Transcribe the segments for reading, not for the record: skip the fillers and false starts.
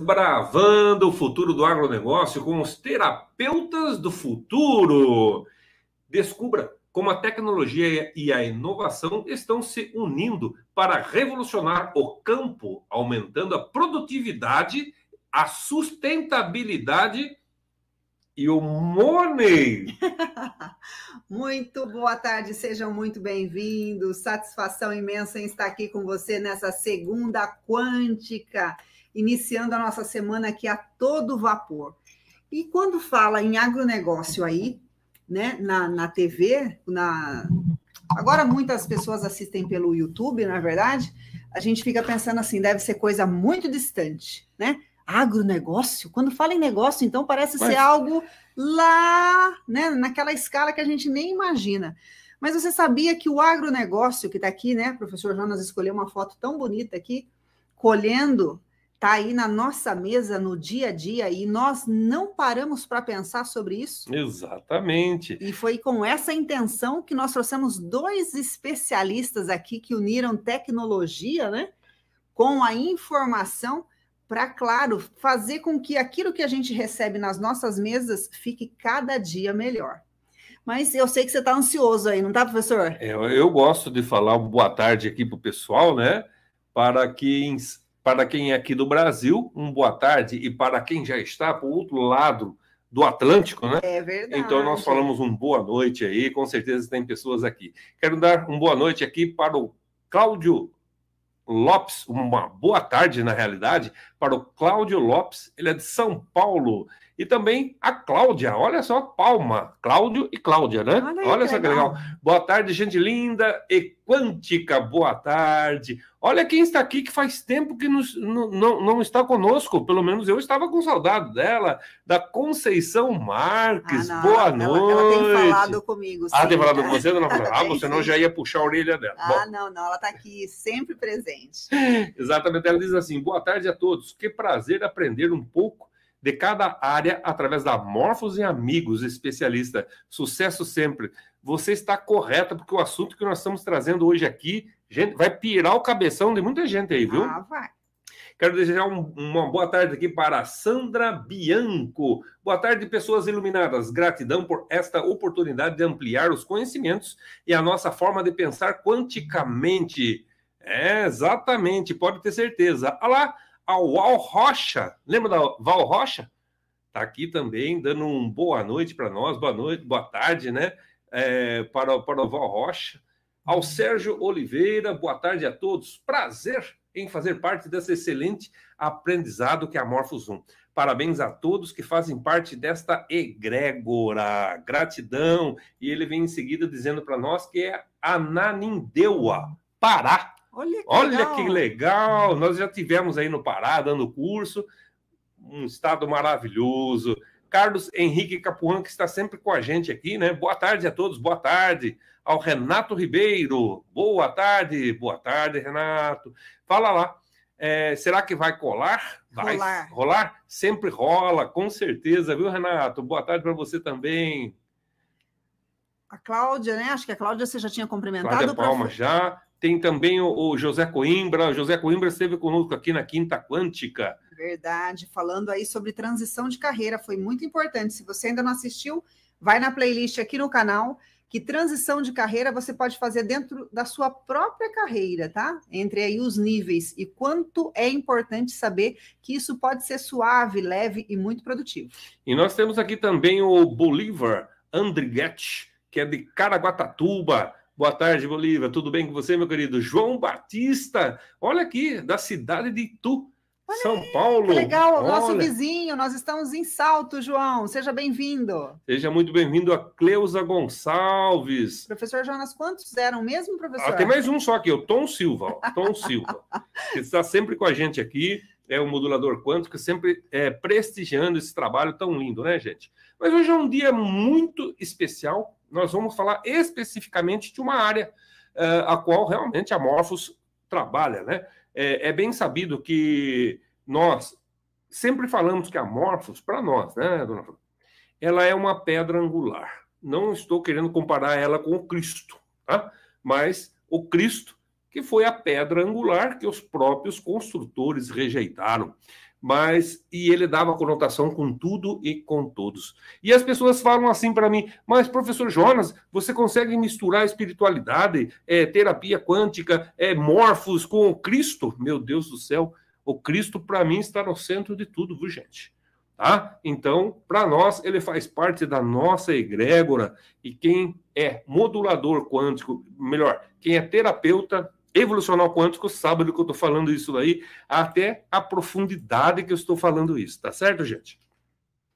Desbravando o futuro do agronegócio com os terapeutas do futuro. Descubra como a tecnologia e a inovação estão se unindo para revolucionar o campo, aumentando a produtividade, a sustentabilidade e o money. Muito boa tarde, sejam muito bem-vindos. Satisfação imensa em estar aqui com você nessa segunda quântica, iniciando a nossa semana aqui a todo vapor. E quando fala em agronegócio aí, né, na TV, agora muitas pessoas assistem pelo YouTube, na verdade, a gente fica pensando assim, deve ser coisa muito distante, né? Agronegócio? Quando fala em negócio, então parece ser algo lá, né, naquela escala que a gente nem imagina. Mas você sabia que o agronegócio que está aqui, né, professor Jonas escolheu uma foto tão bonita aqui, colhendo, está aí na nossa mesa no dia a dia e nós não paramos para pensar sobre isso? Exatamente. E foi com essa intenção que nós trouxemos dois especialistas aqui que uniram tecnologia, né, com a informação para, claro, fazer com que aquilo que a gente recebe nas nossas mesas fique cada dia melhor. Mas eu sei que você está ansioso aí, não está, professor? Eu gosto de falar boa tarde aqui para o pessoal, né? Para quem é aqui do Brasil, boa tarde, e para quem já está para o outro lado do Atlântico, né? É verdade. Então nós falamos boa noite aí, com certeza tem pessoas aqui. Quero dar boa noite aqui para o Cláudio Lopes, uma boa tarde, na realidade, para o Cláudio Lopes, ele é de São Paulo. E também a Cláudia, olha só, palma, Cláudio e Cláudia, né? Olha só que legal. Boa tarde, gente linda e quântica, boa tarde. Olha quem está aqui que faz tempo que não está conosco, pelo menos eu estava com saudade dela, da Conceição Marques, boa noite. Ela tem falado comigo, sim. Tem falado com você, dona Flávia? Você não já ia puxar a orelha dela. Não, ela está aqui, sempre presente. Exatamente, ela diz assim, boa tarde a todos, que prazer aprender um pouco de cada área através da Morfos e Amigos, especialista. Sucesso sempre. Você está correta, porque o assunto que nós estamos trazendo hoje aqui, gente, vai pirar o cabeção de muita gente aí, viu? Vai. Quero desejar uma boa tarde aqui para a Sandra Bianco. Boa tarde, pessoas iluminadas. Gratidão por esta oportunidade de ampliar os conhecimentos e a nossa forma de pensar quanticamente. Exatamente, pode ter certeza. Olha lá, a Val Rocha, lembra da Val Rocha? Está aqui também, dando boa noite para nós, boa noite, boa tarde, né? Para o Val Rocha. Ao Sérgio Oliveira, boa tarde a todos. Prazer em fazer parte desse excelente aprendizado que é a Morfos 1. Parabéns a todos que fazem parte desta egrégora. Gratidão. E ele vem em seguida dizendo para nós que é Ananindeua, Pará. Olha que legal! Nós já tivemos aí no Pará, dando curso, um estado maravilhoso. Carlos Henrique Capuã, que está sempre com a gente aqui, né? Boa tarde a todos, boa tarde. Ao Renato Ribeiro, boa tarde, Renato. Fala lá, será que vai colar? Vai rolar? Sempre rola, com certeza, viu, Renato? Boa tarde para você também. A Cláudia, né? Acho que a Cláudia você já tinha cumprimentado. Cláudia Palma já. Tem também o José Coimbra. O José Coimbra esteve conosco aqui na Quinta Quântica. Verdade, falando aí sobre transição de carreira, foi muito importante. Se você ainda não assistiu, vai na playlist aqui no canal, que transição de carreira você pode fazer dentro da sua própria carreira, tá? Entre aí os níveis e quanto é importante saber que isso pode ser suave, leve e muito produtivo. E nós temos aqui também o Bolívar Andriguete, que é de Caraguatatuba. Boa tarde, Bolívia. Tudo bem com você, meu querido? João Batista, olha aqui, da cidade de Itu, São Paulo. Que legal, nosso vizinho. Nós estamos em Salto, João. Seja bem-vindo. Seja muito bem-vindo a Cleusa Gonçalves. Professor Jonas, quantos eram mesmo, professor? Tem mais um só aqui, o Tom Silva. Tom Silva, que está sempre com a gente aqui, é o modulador quântico, sempre prestigiando esse trabalho tão lindo, né, gente? Mas hoje é um dia muito especial. Nós vamos falar especificamente de uma área a qual realmente a Morfos trabalha, né? É bem sabido que nós sempre falamos que a Morfos, para nós, né, dona Flávia, ela é uma pedra angular. Não estou querendo comparar ela com o Cristo, tá? Mas o Cristo, que foi a pedra angular que os próprios construtores rejeitaram. e ele dava conotação com tudo e com todos. E as pessoas falam assim para mim, mas professor Jonas, você consegue misturar espiritualidade, terapia quântica, morfos com o Cristo? Meu Deus do céu, o Cristo para mim está no centro de tudo, viu, gente? Tá? Então, para nós, ele faz parte da nossa egrégora, e quem é modulador quântico, melhor, quem é terapeuta evolucional quântico sabe do que eu estou falando isso daí, até a profundidade que eu estou falando isso, tá certo, gente?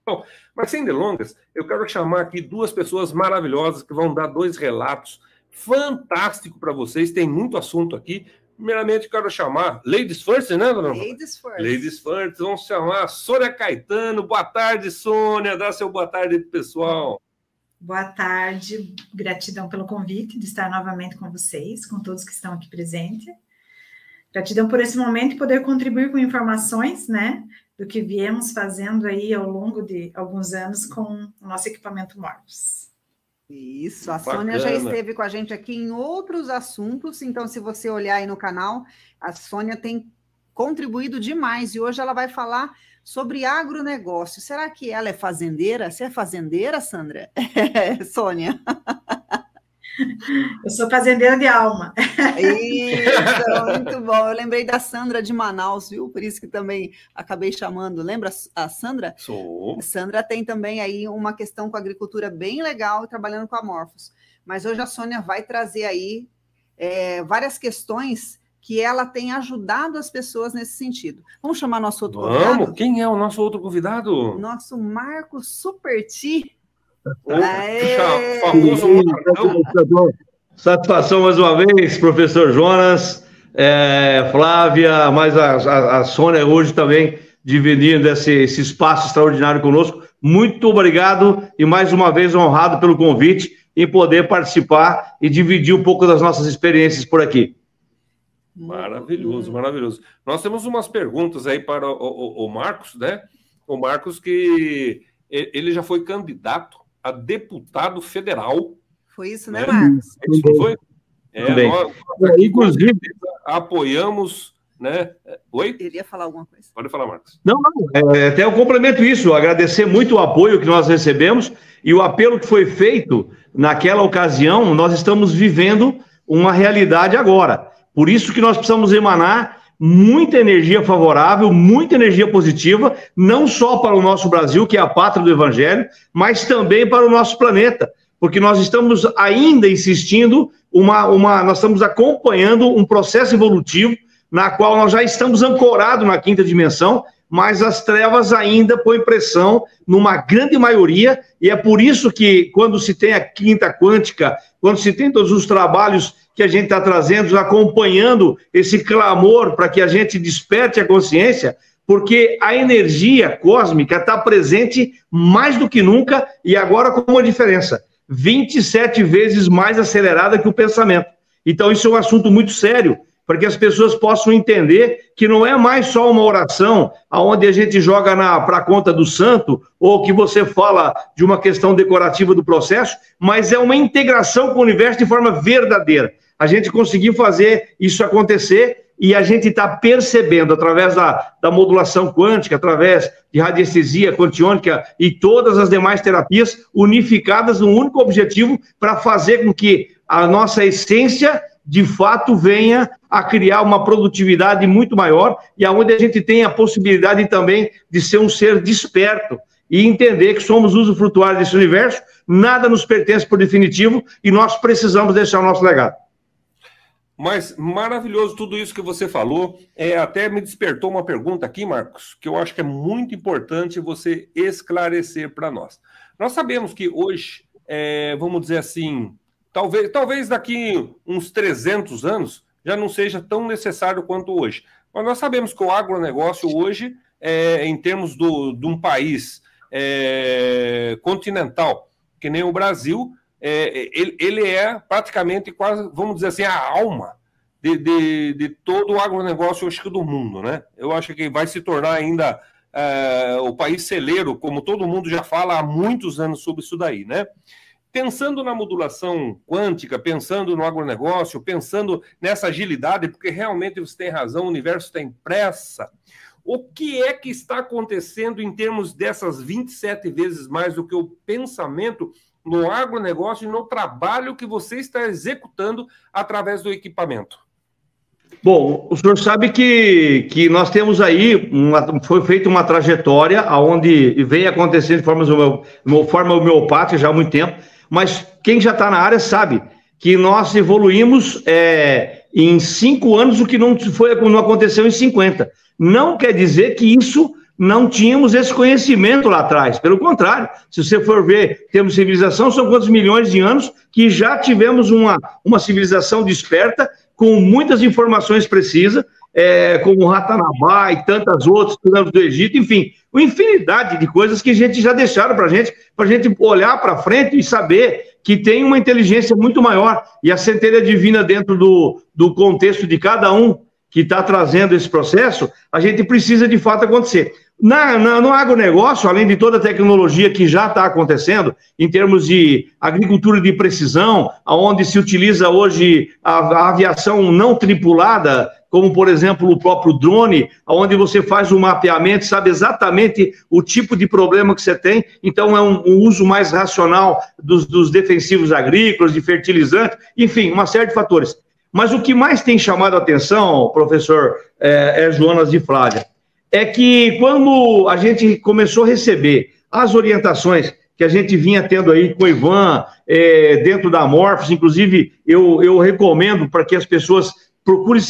Bom, mas sem delongas, eu quero chamar aqui duas pessoas maravilhosas que vão dar 2 relatos fantásticos para vocês, tem muito assunto aqui. Primeiramente, quero chamar Ladies First, né, dona? Ladies First. Ladies First, vamos chamar a Sônia Caetano. Boa tarde, Sônia, dá seu boa tarde pro pessoal. Boa tarde, gratidão pelo convite de estar novamente com vocês, com todos que estão aqui presentes. Gratidão por esse momento e poder contribuir com informações, né, do que viemos fazendo aí ao longo de alguns anos com o nosso equipamento Morphos. Isso, a Sônia já esteve com a gente aqui em outros assuntos, então se você olhar aí no canal, a Sônia tem contribuído demais e hoje ela vai falar sobre agronegócio. Será que ela é fazendeira? Você é fazendeira, Sandra? Sônia? Eu sou fazendeira de alma. Isso, muito bom. Eu lembrei da Sandra de Manaus, viu? Por isso que também acabei chamando. Lembra a Sandra? Sou. A Sandra tem também aí uma questão com a agricultura bem legal, trabalhando com a Morphos. Mas hoje a Sônia vai trazer aí várias questões que ela tem ajudado as pessoas nesse sentido. Vamos chamar nosso outro convidado? Vamos! Quem é o nosso outro convidado? Nosso Marcos Superti. Famoso Marcão. Satisfação mais uma vez, professor Jonas, Flávia, mas a Sônia hoje também dividindo esse espaço extraordinário conosco. Muito obrigado e mais uma vez honrado pelo convite em poder participar e dividir um pouco das nossas experiências por aqui. Maravilhoso, maravilhoso. Nós temos umas perguntas aí para o Marcos, né? O Marcos, que ele já foi candidato a deputado federal. Foi isso, né, Marcos? Isso não foi? Nós aqui, inclusive, apoiamos, né? Oi? Ele ia falar alguma coisa. Pode falar, Marcos. Não, até eu complemento isso, agradecer muito o apoio que nós recebemos e o apelo que foi feito naquela ocasião. Nós estamos vivendo uma realidade agora. Por isso que nós precisamos emanar muita energia favorável, muita energia positiva, não só para o nosso Brasil, que é a pátria do Evangelho, mas também para o nosso planeta, porque nós estamos ainda insistindo, nós estamos acompanhando um processo evolutivo na qual nós já estamos ancorados na 5ª dimensão, mas as trevas ainda põem pressão numa grande maioria, e é por isso que quando se tem a quinta quântica, quando se tem todos os trabalhos que a gente está trazendo, acompanhando esse clamor para que a gente desperte a consciência, porque a energia cósmica está presente mais do que nunca, e agora com uma diferença, 27 vezes mais acelerada que o pensamento. Então isso é um assunto muito sério, para que as pessoas possam entender que não é mais só uma oração onde a gente joga para a conta do santo, ou que você fala de uma questão decorativa do processo, mas é uma integração com o universo de forma verdadeira. A gente conseguiu fazer isso acontecer e a gente está percebendo, através da modulação quântica, através de radiestesia quantiônica e todas as demais terapias unificadas num único objetivo para fazer com que a nossa essência de fato venha a criar uma produtividade muito maior e aonde a gente tem a possibilidade também de ser um ser desperto e entender que somos usufrutuários desse universo, nada nos pertence por definitivo e nós precisamos deixar o nosso legado. Mas maravilhoso tudo isso que você falou, até me despertou uma pergunta aqui, Marcos, que eu acho que é muito importante você esclarecer para nós. Nós sabemos que hoje, vamos dizer assim, talvez daqui uns 300 anos já não seja tão necessário quanto hoje. Mas nós sabemos que o agronegócio hoje, em termos de um país continental, que nem o Brasil, ele é praticamente quase, vamos dizer assim, a alma de todo o agronegócio, acho que do mundo, né? Eu acho que vai se tornar ainda o país celeiro, como todo mundo já fala há muitos anos sobre isso daí, né? Pensando na modulação quântica, pensando no agronegócio, pensando nessa agilidade, porque realmente você tem razão, o universo tem pressa. O que é que está acontecendo em termos dessas 27 vezes mais do que o pensamento no agronegócio e no trabalho que você está executando através do equipamento? Bom, o senhor sabe que nós temos aí, foi feita uma trajetória onde vem acontecendo de forma homeopática já há muito tempo, mas quem já está na área sabe que nós evoluímos em 5 anos o que não aconteceu em 50. Não quer dizer que isso não tínhamos esse conhecimento lá atrás. Pelo contrário, se você for ver, temos civilização, são quantos milhões de anos que já tivemos uma civilização desperta, com muitas informações precisas, como o Ratanabá e tantas outras, pirâmides do Egito, enfim, uma infinidade de coisas que a gente já deixaram para a gente olhar para frente e saber que tem uma inteligência muito maior, e a centelha divina dentro do contexto de cada um que está trazendo esse processo, a gente precisa de fato acontecer. No agronegócio, além de toda a tecnologia que já está acontecendo, em termos de agricultura de precisão, onde se utiliza hoje a aviação não tripulada, como, por exemplo, o próprio drone, onde você faz um mapeamento, sabe exatamente o tipo de problema que você tem, então é um uso mais racional dos defensivos agrícolas, de fertilizantes, enfim, uma série de fatores. Mas o que mais tem chamado a atenção, professor Jonas e Flávia, é que quando a gente começou a receber as orientações que a gente vinha tendo aí com o Ivan, dentro da Amorphous, inclusive eu recomendo para que as pessoas procurem,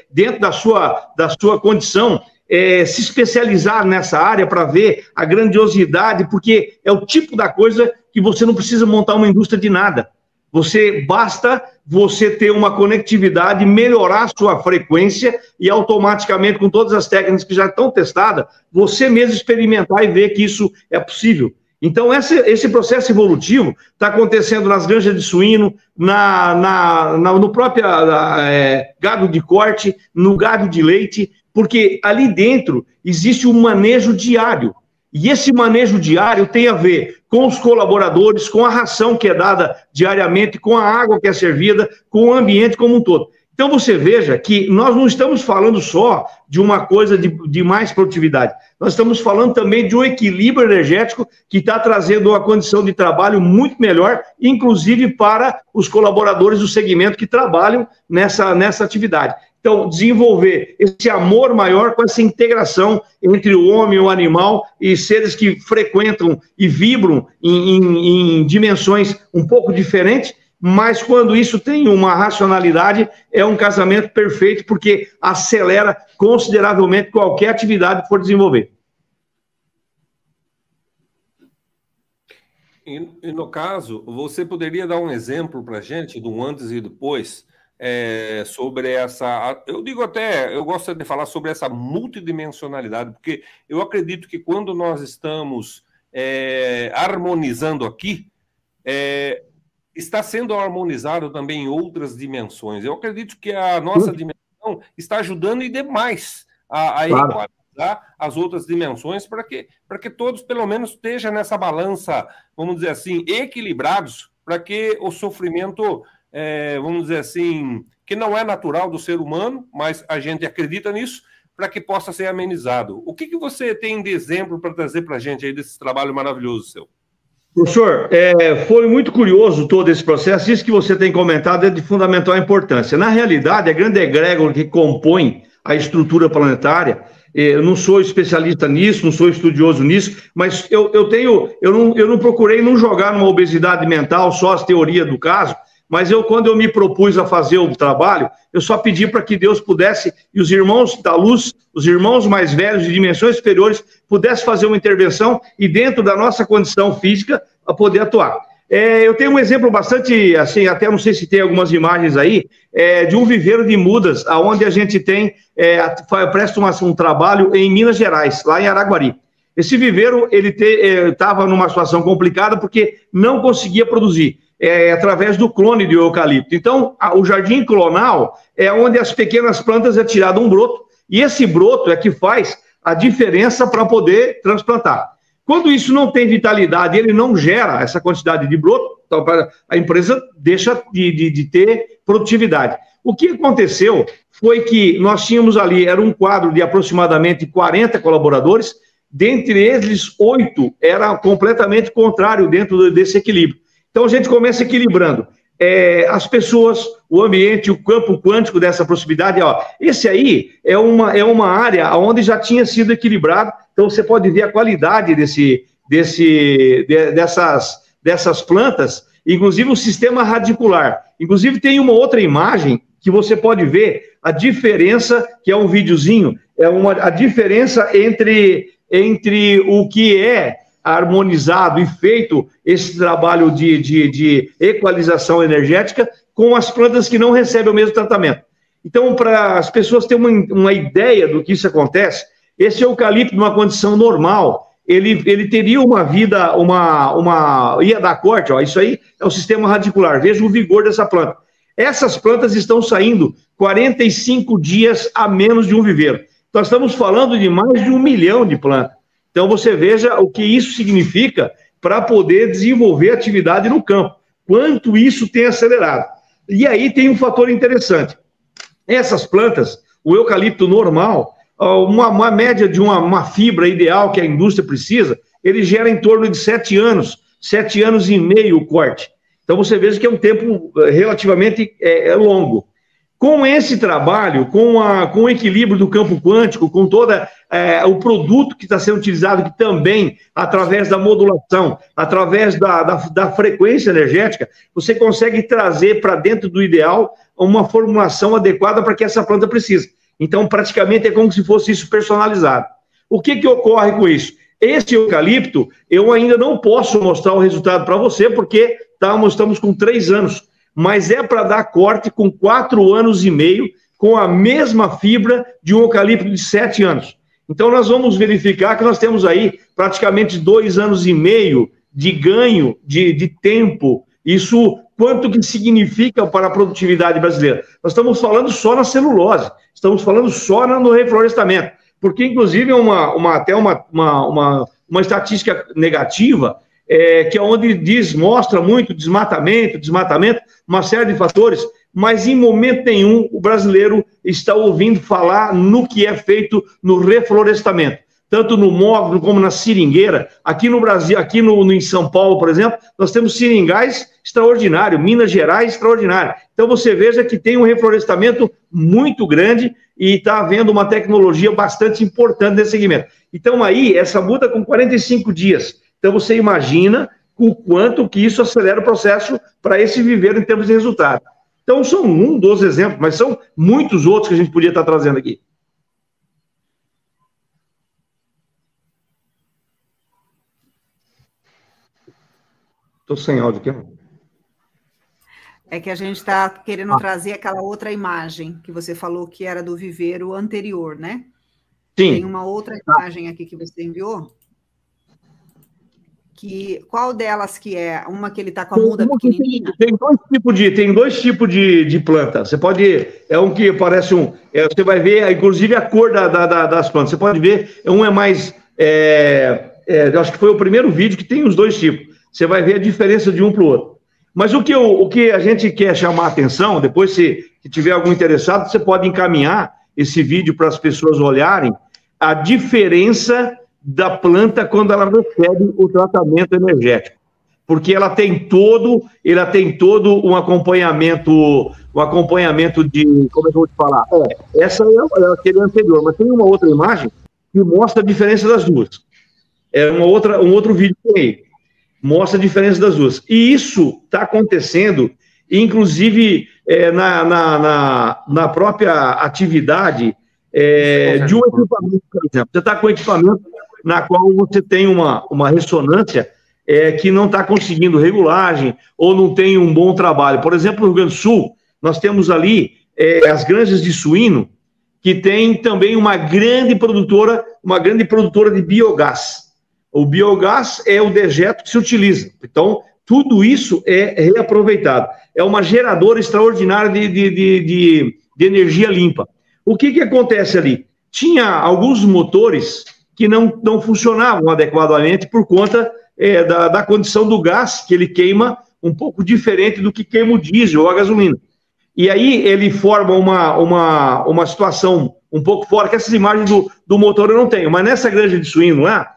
dentro da sua condição, se especializar nessa área para ver a grandiosidade, porque é o tipo da coisa que você não precisa montar uma indústria de nada. Basta você ter uma conectividade, melhorar a sua frequência e automaticamente, com todas as técnicas que já estão testadas, você mesmo experimentar e ver que isso é possível. Então, esse processo evolutivo está acontecendo nas granjas de suíno, no próprio gado de corte, no gado de leite, porque ali dentro existe um manejo diário. E esse manejo diário tem a ver com os colaboradores, com a ração que é dada diariamente, com a água que é servida, com o ambiente como um todo. Então você veja que nós não estamos falando só de uma coisa de mais produtividade, nós estamos falando também de um equilíbrio energético que está trazendo uma condição de trabalho muito melhor, inclusive para os colaboradores do segmento que trabalham nessa atividade. Então, desenvolver esse amor maior com essa integração entre o homem e o animal e seres que frequentam e vibram em dimensões um pouco diferentes, mas quando isso tem uma racionalidade, é um casamento perfeito, porque acelera consideravelmente qualquer atividade que for desenvolver. E no caso, você poderia dar um exemplo para a gente do antes e depois, sobre essa... eu gosto de falar sobre essa multidimensionalidade, porque eu acredito que quando nós estamos harmonizando aqui, está sendo harmonizado também em outras dimensões. Eu acredito que a nossa dimensão está ajudando e demais a equalizar as outras dimensões para que todos, pelo menos, estejam nessa balança, vamos dizer assim, equilibrados, para que o sofrimento... vamos dizer assim, que não é natural do ser humano, mas a gente acredita nisso, para que possa ser amenizado. O que você tem de exemplo para trazer para a gente aí desse trabalho maravilhoso seu? Professor, foi muito curioso todo esse processo, isso que você tem comentado é de fundamental importância. Na realidade, a grande egrégora que compõe a estrutura planetária, eu não sou especialista nisso, não sou estudioso nisso, mas eu não procurei não jogar numa obesidade mental só as teorias do caso, mas quando eu me propus a fazer o trabalho, eu só pedi para que Deus pudesse, e os irmãos da luz, os irmãos mais velhos de dimensões superiores, pudessem fazer uma intervenção e dentro da nossa condição física, a poder atuar. Eu tenho um exemplo bastante, assim, até não sei se tem algumas imagens aí, de um viveiro de mudas, onde a gente tem, presta um trabalho em Minas Gerais, lá em Araguari. Esse viveiro, ele estava numa situação complicada porque não conseguia produzir. Através do clone de eucalipto. Então, o jardim clonal é onde as pequenas plantas é tirado um broto, e esse broto é que faz a diferença para poder transplantar. Quando isso não tem vitalidade, ele não gera essa quantidade de broto, então a empresa deixa de ter produtividade. O que aconteceu foi que nós tínhamos ali, era um quadro de aproximadamente 40 colaboradores, dentre eles 8 era completamente contrário dentro desse equilíbrio. Então a gente começa equilibrando as pessoas, o ambiente, o campo quântico dessa proximidade. Ó, esse aí é uma área onde já tinha sido equilibrado, então você pode ver a qualidade dessas plantas, inclusive o sistema radicular. Inclusive tem uma outra imagem que você pode ver a diferença, que é um videozinho, a diferença entre o que é harmonizado e feito esse trabalho de equalização energética com as plantas que não recebem o mesmo tratamento. Então, para as pessoas terem uma ideia do que isso acontece, esse eucalipto, numa condição normal, ele teria uma vida, ia dar corte, ó, isso aí é o sistema radicular, veja o vigor dessa planta. Essas plantas estão saindo 45 dias a menos de um viveiro. Nós estamos falando de mais de 1 milhão de plantas. Então, você veja o que isso significa para poder desenvolver atividade no campo. Quanto isso tem acelerado. E aí tem um fator interessante. Essas plantas, o eucalipto normal, uma média de uma fibra ideal que a indústria precisa, ele gera em torno de 7 anos, 7 anos e meio o corte. Então, você veja que é um tempo relativamente longo. Com esse trabalho, com o equilíbrio do campo quântico, com todo o produto que está sendo utilizado, que também, através da modulação, através da frequência energética, você consegue trazer para dentro do ideal uma formulação adequada para que essa planta precisa. Então, praticamente, é como se fosse isso personalizado. O que ocorre com isso? Esse eucalipto, eu ainda não posso mostrar o resultado para você, porque estamos com 3 anos. Mas é para dar corte com 4 anos e meio, com a mesma fibra de um eucalipto de 7 anos. Então, nós vamos verificar que nós temos aí praticamente 2 anos e meio de ganho de tempo. Isso, quanto que significa para a produtividade brasileira? Nós estamos falando só na celulose, estamos falando só no reflorestamento, porque, inclusive, até uma estatística negativa, que é onde mostra muito desmatamento, uma série de fatores, mas em momento nenhum o brasileiro está ouvindo falar no que é feito no reflorestamento, tanto no móvel como na seringueira. Aqui no Brasil, em São Paulo, por exemplo, nós temos seringais extraordinário, Minas Gerais extraordinário. Então você veja que tem um reflorestamento muito grande e está havendo uma tecnologia bastante importante nesse segmento. Então aí, essa muda com 45 dias. Então, você imagina o quanto que isso acelera o processo para esse viveiro em termos de resultado. Então, são um dos exemplos, mas são muitos outros que a gente podia estar trazendo aqui. Estou sem áudio aqui. É que a gente está querendo trazer aquela outra imagem que você falou que era do viveiro anterior, né? Sim. Tem uma outra imagem aqui que você enviou. Qual delas que é? Uma que ele está com a muda pequenininha? Tem dois tipos de planta. Você pode... É um que parece um... você vai ver, inclusive, a cor das plantas. Você pode ver, um é mais... acho que foi o primeiro vídeo que tem os dois tipos. Você vai ver a diferença de um para o outro. Mas o que a gente quer chamar a atenção, depois, se tiver algum interessado, você pode encaminhar esse vídeo para as pessoas olharem a diferença da planta quando ela recebe o tratamento energético, porque ela tem todo um acompanhamento de, como é que eu vou te falar? Essa é aquele anterior, mas tem uma outra imagem que mostra a diferença das duas. Um outro vídeo aí, mostra a diferença das duas. E isso está acontecendo, inclusive, na própria atividade de um equipamento, por exemplo. Você está com equipamento na qual você tem uma ressonância que não está conseguindo regulagem ou não tem um bom trabalho. Por exemplo, no Rio Grande do Sul, nós temos ali as granjas de suíno, que tem também uma grande produtora de biogás. O biogás é o dejeto que se utiliza. Então, tudo isso é reaproveitado. É uma geradora extraordinária de energia limpa. O que acontece ali? Tinha alguns motores que não funcionavam adequadamente por conta da condição do gás, que ele queima um pouco diferente do que queima o diesel ou a gasolina. E aí ele forma uma situação um pouco fora, que essas imagens do motor eu não tenho, mas nessa granja de suíno lá,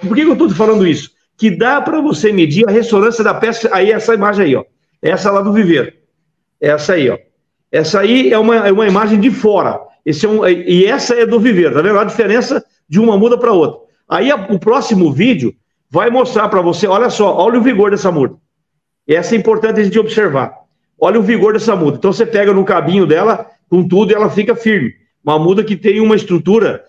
por que eu estou falando isso? Que dá para você medir a ressonância da peça, aí essa imagem aí, ó, essa lá do viveiro, essa aí, ó, essa aí é uma imagem de fora, e essa é do viveiro, tá vendo a diferença de uma muda para outra? Aí o próximo vídeo vai mostrar para você, olha só, olha o vigor dessa muda, essa é importante a gente observar, olha o vigor dessa muda, então você pega no cabinho dela, com tudo, e ela fica firme, uma muda que tem uma estrutura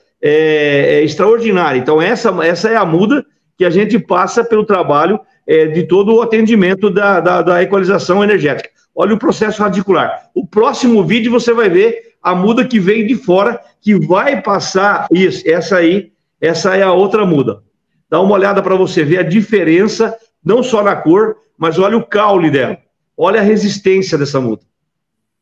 extraordinária, então essa é a muda que a gente passa pelo trabalho de todo o atendimento da equalização energética. Olha o processo radicular. O próximo vídeo você vai ver a muda que vem de fora, que vai passar isso. Essa é a outra muda. Dá uma olhada para você ver a diferença, não só na cor, mas olha o caule dela. Olha a resistência dessa muda.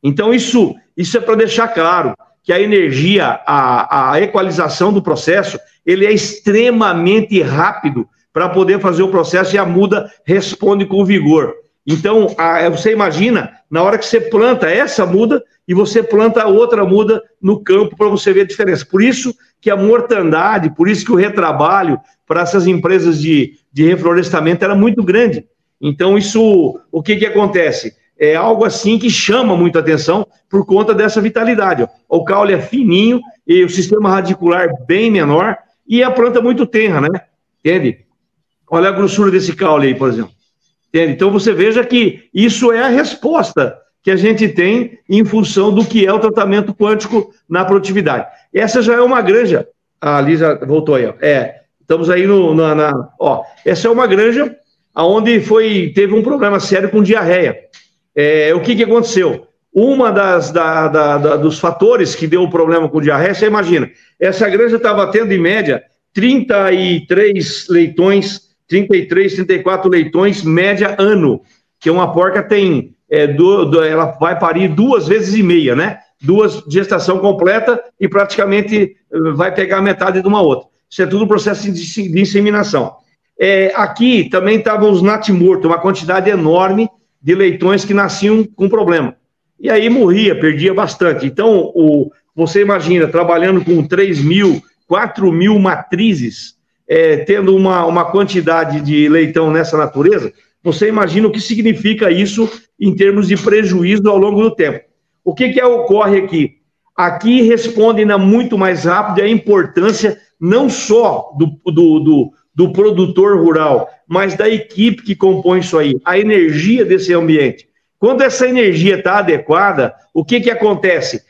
Então isso é para deixar claro que a energia, a equalização do processo, ele é extremamente rápido para poder fazer o processo e a muda responde com vigor. Então, você imagina, na hora que você planta essa muda e você planta a outra muda no campo para você ver a diferença. Por isso que a mortandade, por isso que o retrabalho para essas empresas de reflorestamento era muito grande. Então, o que acontece? É algo assim que chama muita atenção por conta dessa vitalidade. Ó. O caule é fininho e o sistema radicular bem menor e a planta muito tenra, né? Entende? Olha a grossura desse caule aí, por exemplo. Entende? Então você veja que isso é a resposta que a gente tem em função do que é o tratamento quântico na produtividade. Essa já é uma granja. A Lisa voltou aí, ó. Estamos aí ó. Essa é uma granja onde teve um problema sério com diarreia. O que aconteceu? Uma dos fatores que deu o problema com diarreia, você imagina, essa granja estava tendo, em média, 33 leitões, 33, 34 leitões, média ano, que uma porca tem, ela vai parir 2,5 vezes, né? 2 gestação completa e praticamente vai pegar metade de uma outra. Isso é tudo um processo de inseminação. Aqui também estavam os natimortos, uma quantidade enorme de leitões que nasciam com problema. E aí morria, perdia bastante. Então, você imagina, trabalhando com 3.000, 4.000 matrizes, tendo uma quantidade de leitão nessa natureza, você imagina o que significa isso em termos de prejuízo ao longo do tempo. O que ocorre aqui? Aqui responde ainda muito mais rápido a importância não só do produtor rural, mas da equipe que compõe isso aí, a energia desse ambiente. Quando essa energia está adequada, o que acontece?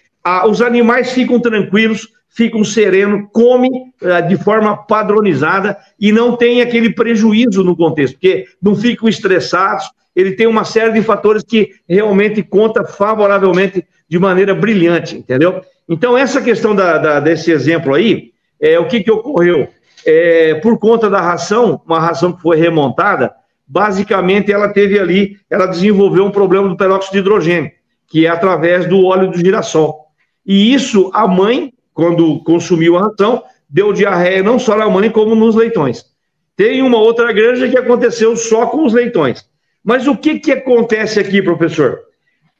Os animais ficam tranquilos, ficam serenos, comem de forma padronizada e não tem aquele prejuízo no contexto, porque não ficam estressados, ele tem uma série de fatores que realmente conta favoravelmente de maneira brilhante, entendeu? Então, essa questão desse exemplo aí, o que ocorreu? Por conta da ração, uma ração que foi remontada, basicamente ela desenvolveu um problema do peróxido de hidrogênio, que é através do óleo do girassol. E isso, a mãe, quando consumiu a ração, deu diarreia não só na mãe, como nos leitões. Tem uma outra granja que aconteceu só com os leitões. Mas o que acontece aqui, professor?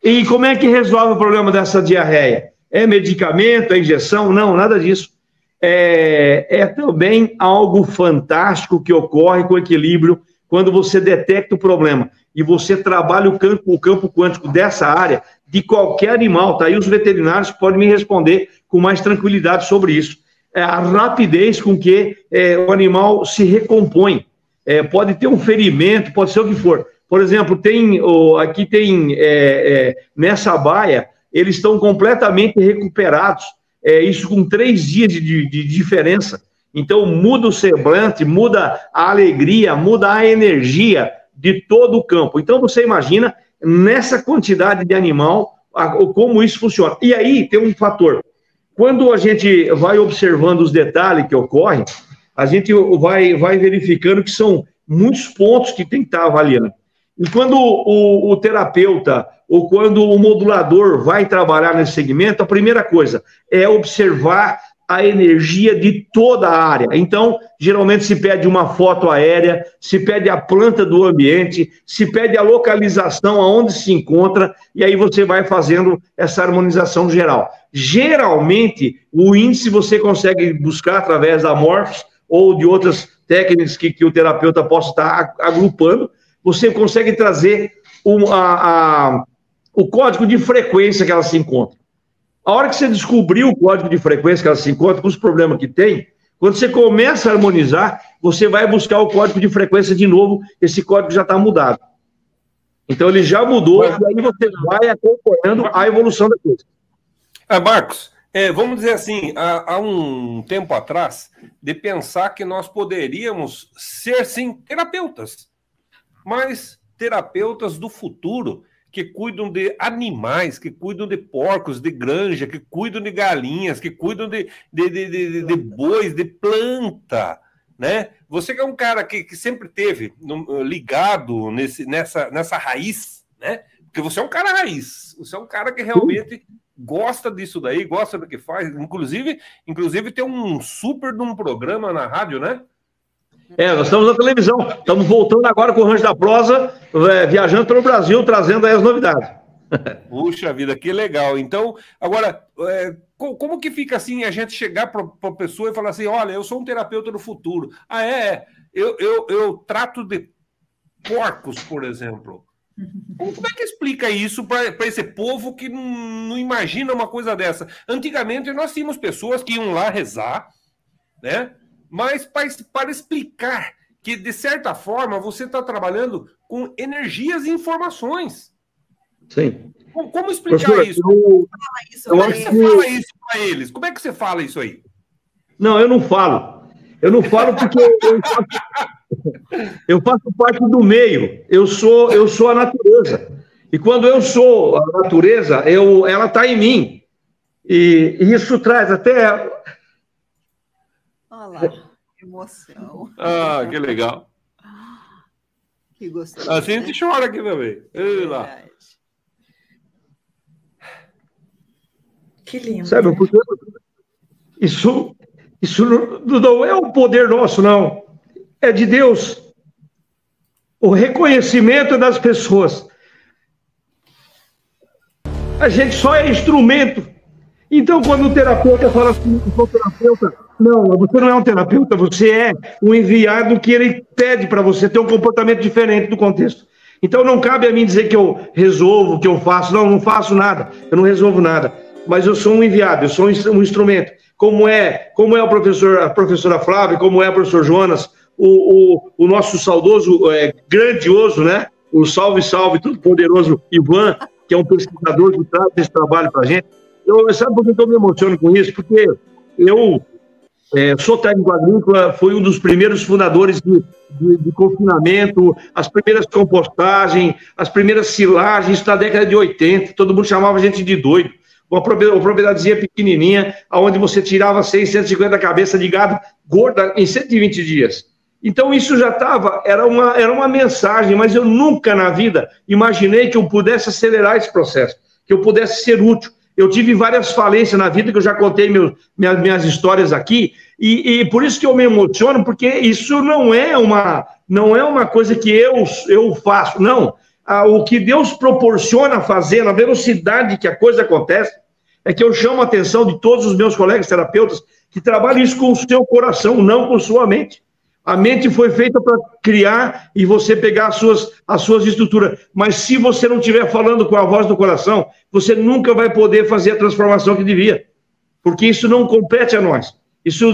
E como é que resolve o problema dessa diarreia? É medicamento, é injeção? Não, nada disso. Também algo fantástico que ocorre com equilíbrio quando você detecta o problema e você trabalha o campo quântico dessa área, de qualquer animal, tá aí os veterinários podem me responder com mais tranquilidade sobre isso. A rapidez com que o animal se recompõe. Pode ter um ferimento, pode ser o que for. Por exemplo, aqui tem, nessa baia, eles estão completamente recuperados, isso com 3 dias de diferença. Então, muda o semblante, muda a alegria, muda a energia de todo o campo. Então, você imagina, nessa quantidade de animal, como isso funciona. E aí, tem um fator. Quando a gente vai observando os detalhes que ocorrem, a gente vai verificando que são muitos pontos que tem que estar avaliando. E quando o terapeuta ou quando o modulador vai trabalhar nesse segmento, a primeira coisa é observar a energia de toda a área. Então, geralmente se pede uma foto aérea, se pede a planta do ambiente, se pede a localização aonde se encontra, e aí você vai fazendo essa harmonização geral. Geralmente, o índice você consegue buscar através da Morphs ou de outras técnicas que o terapeuta possa estar agrupando, você consegue trazer o código de frequência que ela se encontra. A hora que você descobrir o código de frequência que ela se encontra, com os problemas que tem, quando você começa a harmonizar, você vai buscar o código de frequência de novo, esse código já está mudado. Então, ele já mudou, e aí você vai acompanhando a evolução da coisa. Marcos, vamos dizer assim, há um tempo atrás, de pensar que nós poderíamos ser, sim, terapeutas, mas terapeutas do futuro, que cuidam de animais, que cuidam de porcos, de granja, que cuidam de galinhas, que cuidam de bois, de planta, né? Você que é um cara que sempre teve ligado nessa raiz, né? Porque você é um cara raiz, você é um cara que realmente gosta disso daí, gosta do que faz, inclusive tem um super de um programa na rádio, né? Nós estamos na televisão, estamos voltando agora com o Rancho da Prosa, viajando pelo Brasil, trazendo aí as novidades. Puxa vida, que legal. Então, agora, como que fica assim a gente chegar para a pessoa e falar assim, olha, eu sou um terapeuta do futuro. Eu trato de porcos, por exemplo. Como é que explica isso para esse povo que não imagina uma coisa dessa? Antigamente, nós tínhamos pessoas que iam lá rezar, né? Mas para explicar que, de certa forma, você está trabalhando com energias e informações. Sim. Como explicar professor, isso? Como é que você fala isso para eles? Como é que você fala isso aí? Não, eu não falo. Eu não falo porque eu faço parte do meio. Eu sou a natureza. E quando eu sou a natureza, ela está em mim. E isso traz até... Olha lá, que emoção. Que legal. Que gostoso. Assim a gente chora aqui também. Lá. Que lindo. Sabe, porque isso não é o poder nosso, não. É de Deus. O reconhecimento das pessoas. A gente só é instrumento. Então, quando o terapeuta fala assim, eu sou terapeuta, não, você não é um terapeuta, você é um enviado que ele pede para você ter um comportamento diferente do contexto. Então, não cabe a mim dizer que eu resolvo, que eu faço. Não faço nada, eu não resolvo nada. Mas eu sou um enviado, eu sou um instrumento. Como é a professora Flávia, como é o professor Jonas, o nosso saudoso, grandioso, né? O salve, todo poderoso Ivan, que é um pesquisador que traz esse trabalho para a gente. Sabe por que eu me emociono com isso? Porque eu sou técnico agrícola, fui um dos primeiros fundadores de confinamento, as primeiras compostagens, as primeiras silagens na década de 80, todo mundo chamava a gente de doido. Uma propriedadezinha pequenininha, onde você tirava 650 cabeças de gado gorda em 120 dias. Então isso já era uma mensagem, mas eu nunca na vida imaginei que eu pudesse acelerar esse processo, que eu pudesse ser útil. Eu tive várias falências na vida, que eu já contei minhas histórias aqui, e por isso que eu me emociono, porque isso não é uma coisa que eu faço, não. O que Deus proporciona fazer, na velocidade que a coisa acontece, é que eu chamo a atenção de todos os meus colegas terapeutas que trabalham isso com o seu coração, não com sua mente. A mente foi feita para criar e você pegar as suas estruturas. Mas se você não estiver falando com a voz do coração, você nunca vai poder fazer a transformação que devia. Porque isso não compete a nós.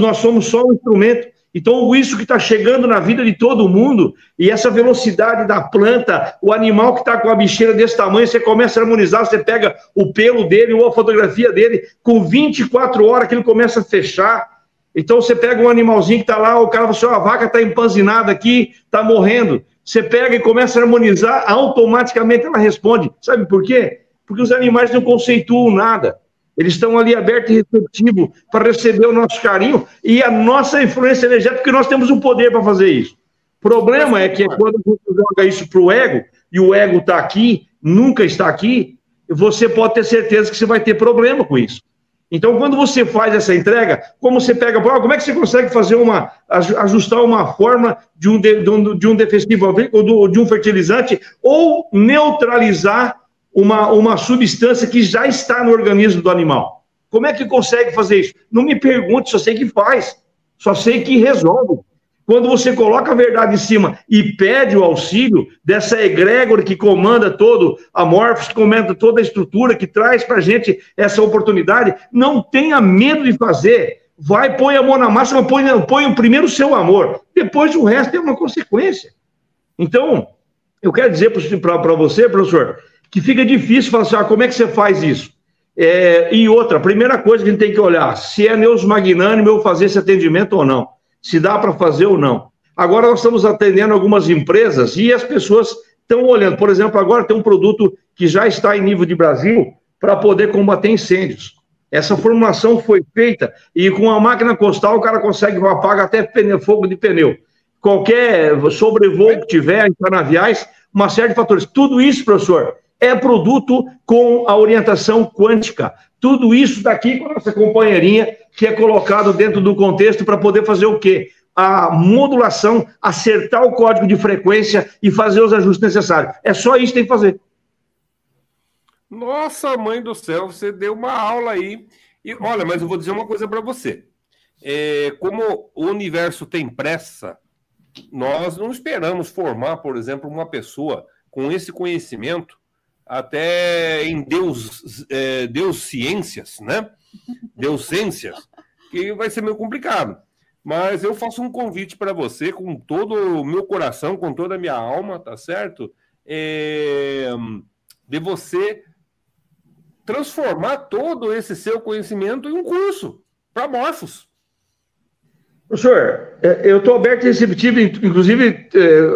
Nós somos só um instrumento. Então, isso que está chegando na vida de todo mundo, e essa velocidade da planta, o animal que está com a bicheira desse tamanho, você começa a harmonizar, você pega o pelo dele ou a fotografia dele, com 24 horas que ele começa a fechar. Então, você pega um animalzinho que está lá, o cara fala assim, a vaca está empanzinada aqui, está morrendo. Você pega e começa a harmonizar, automaticamente ela responde. Sabe por quê? Porque os animais não conceituam nada. Eles estão ali abertos e receptivos para receber o nosso carinho e a nossa influência energética, porque nós temos o poder para fazer isso. O problema é que quando a gente joga isso para o ego, e o ego está aqui, nunca está aqui, você pode ter certeza que você vai ter problema com isso. Então, quando você faz essa entrega, como você pega, como é que você consegue fazer ajustar uma forma de um defensivo ou de um fertilizante ou neutralizar uma substância que já está no organismo do animal? Como é que consegue fazer isso? Não me pergunte, só sei que faz, só sei que resolve. Quando você coloca a verdade em cima e pede o auxílio dessa egrégora que comanda todo a Morphos, que comanda toda a estrutura, que traz para a gente essa oportunidade, não tenha medo de fazer. Vai, põe a mão na massa, mas põe primeiro o seu amor. Depois o resto é uma consequência. Então, eu quero dizer para você, professor, que fica difícil falar assim, como é que você faz isso? E outra, a primeira coisa que a gente tem que olhar, se é neus magnânimo eu fazer esse atendimento ou não. Se dá para fazer ou não. Agora nós estamos atendendo algumas empresas e as pessoas estão olhando. Por exemplo, agora tem um produto que já está em nível de Brasil para poder combater incêndios. Essa formulação foi feita e com a máquina costal o cara consegue apagar até fogo de pneu. Qualquer sobrevoo que tiver em canaviais, uma série de fatores. Tudo isso, professor, é produto com a orientação quântica. Tudo isso daqui com a nossa companheirinha, que é colocado dentro do contexto para poder fazer o quê? A modulação, acertar o código de frequência e fazer os ajustes necessários. É só isso que tem que fazer. Nossa, mãe do céu, você deu uma aula aí. E olha, mas eu vou dizer uma coisa para você. Como o universo tem pressa, nós não esperamos formar, por exemplo, uma pessoa com esse conhecimento até em Deus Ciências, né? Deuscências, que vai ser meio complicado. Mas eu faço um convite para você com todo o meu coração, com toda a minha alma, tá certo? De você transformar todo esse seu conhecimento em um curso para Morphos. Professor, eu estou aberto e receptivo, inclusive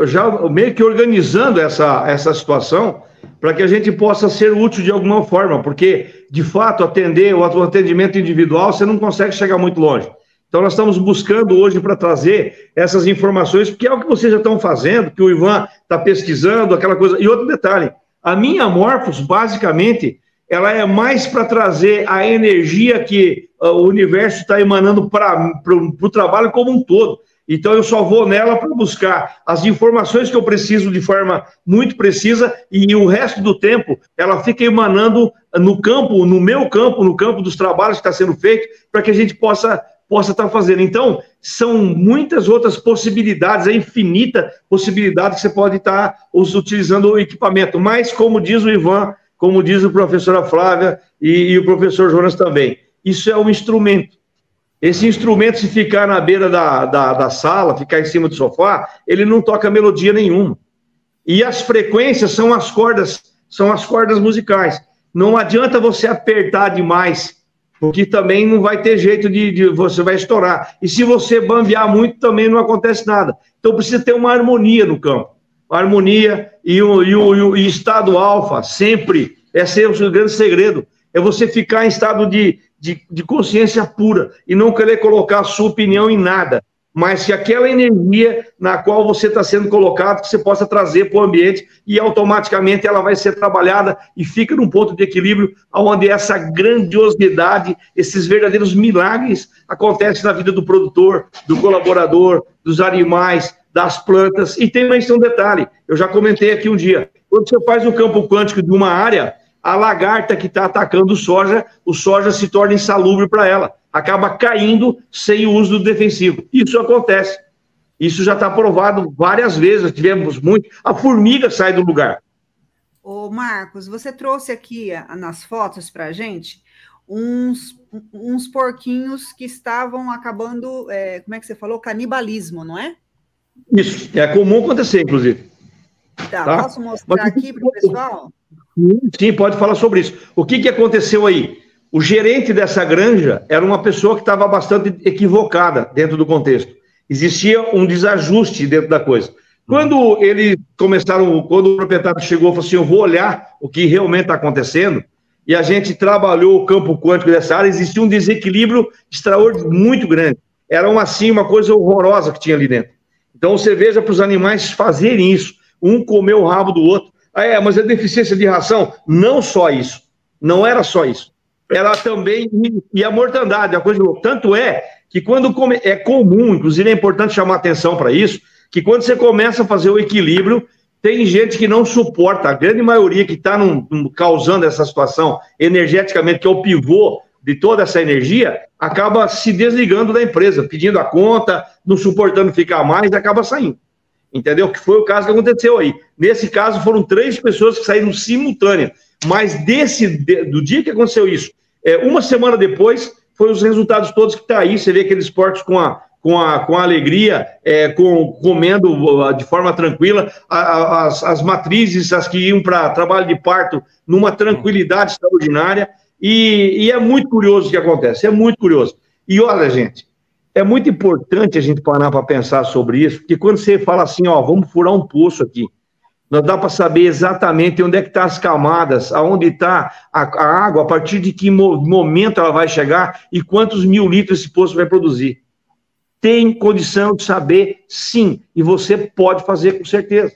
já meio que organizando essa situação para que a gente possa ser útil de alguma forma, porque, de fato, o atendimento individual, você não consegue chegar muito longe. Então, nós estamos buscando hoje para trazer essas informações, porque é o que vocês já estão fazendo, que o Ivan está pesquisando, aquela coisa. E outro detalhe, a minha Morphos, basicamente, ela é mais para trazer a energia que o universo está emanando para o trabalho como um todo. Então, eu só vou nela para buscar as informações que eu preciso de forma muito precisa e o resto do tempo ela fica emanando no campo, no meu campo, no campo dos trabalhos que está sendo feito, para que a gente possa estar fazendo. Então, são muitas outras possibilidades, é infinita possibilidade que você pode estar utilizando o equipamento. Mas, como diz o Ivan, como diz a professora Flávia e o professor Jonas também, isso é um instrumento. Esse instrumento, se ficar na beira da sala, ficar em cima do sofá, ele não toca melodia nenhuma. E as frequências são as cordas musicais. Não adianta você apertar demais, porque também não vai ter jeito você vai estourar. E se você bambear muito, também não acontece nada. Então precisa ter uma harmonia no campo. A harmonia e o estado alfa, sempre, esse é o grande segredo. É você ficar em estado de consciência pura e não querer colocar a sua opinião em nada, mas que aquela energia na qual você está sendo colocado, que você possa trazer para o ambiente e automaticamente ela vai ser trabalhada e fica num ponto de equilíbrio onde essa grandiosidade, esses verdadeiros milagres acontecem na vida do produtor, do colaborador, dos animais, das plantas. E tem mais um detalhe, eu já comentei aqui um dia, quando você faz o campo quântico de uma área, a lagarta que está atacando o soja se torna insalubre para ela. Acaba caindo sem o uso do defensivo. Isso acontece. Isso já está provado várias vezes, tivemos muito. A formiga sai do lugar. Ô, Marcos, você trouxe aqui nas fotos para a gente uns porquinhos que estavam acabando, como é que você falou? Canibalismo, não é? Isso, é comum acontecer, inclusive. Tá? Posso mostrar aqui para o pessoal? Sim, pode falar sobre isso. O que aconteceu aí? O gerente dessa granja era uma pessoa que estava bastante equivocada dentro do contexto. Existia um desajuste dentro da coisa. Quando eles começaram, quando o proprietário chegou e falou assim, eu vou olhar o que realmente está acontecendo, e a gente trabalhou o campo quântico dessa área, existia um desequilíbrio extraordinário, muito grande. Era uma coisa horrorosa que tinha ali dentro. Então você veja para os animais fazerem isso, um comer o rabo do outro. Mas é deficiência de ração? Não só isso. Não era só isso. ela também, e a mortandade, a coisa, tanto é que quando é comum, inclusive é importante chamar atenção para isso, que quando você começa a fazer o equilíbrio, tem gente que não suporta, a grande maioria que está causando essa situação energeticamente, que é o pivô de toda essa energia, acaba se desligando da empresa, pedindo a conta, não suportando ficar mais, e acaba saindo. Entendeu? Que foi o caso que aconteceu aí. Nesse caso, foram 3 pessoas que saíram simultânea. Mas do dia que aconteceu isso, uma semana depois, foram os resultados todos que está aí. Você vê aqueles porcos com a alegria, comendo de forma tranquila, as matrizes, as que iam para trabalho de parto, numa tranquilidade extraordinária. E é muito curioso o que acontece, é muito curioso. E olha, gente, é muito importante a gente parar para pensar sobre isso, porque quando você fala assim, ó, vamos furar um poço aqui, nós dá para saber exatamente onde é que estão as camadas, aonde está a água, a partir de que momento ela vai chegar e quantos 1000 litros esse poço vai produzir. Tem condição de saber, sim, e você pode fazer com certeza.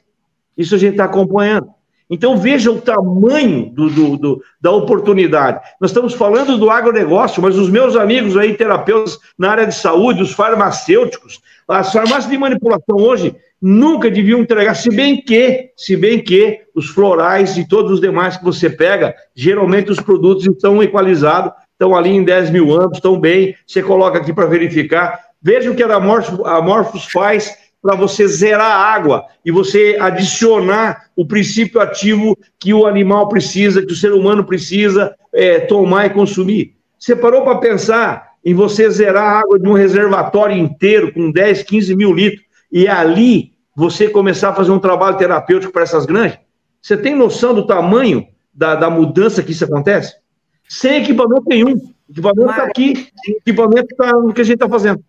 Isso a gente está acompanhando. Então, veja o tamanho da oportunidade. Nós estamos falando do agronegócio, mas os meus amigos aí, terapeutas na área de saúde, os farmacêuticos, as farmácias de manipulação hoje nunca deviam entregar, se bem que os florais e todos os demais que você pega, geralmente os produtos estão equalizados, estão ali em 10 mil amplos, estão bem, você coloca aqui para verificar. Veja o que a Morphos faz para você zerar a água e você adicionar o princípio ativo que o animal precisa, que o ser humano precisa tomar e consumir. Você parou para pensar em você zerar a água de um reservatório inteiro com 10, 15 mil litros e ali você começar a fazer um trabalho terapêutico para essas granjas? Você tem noção do tamanho da mudança que isso acontece? Sem equipamento nenhum. O equipamento está aqui, o equipamento está no que a gente está fazendo.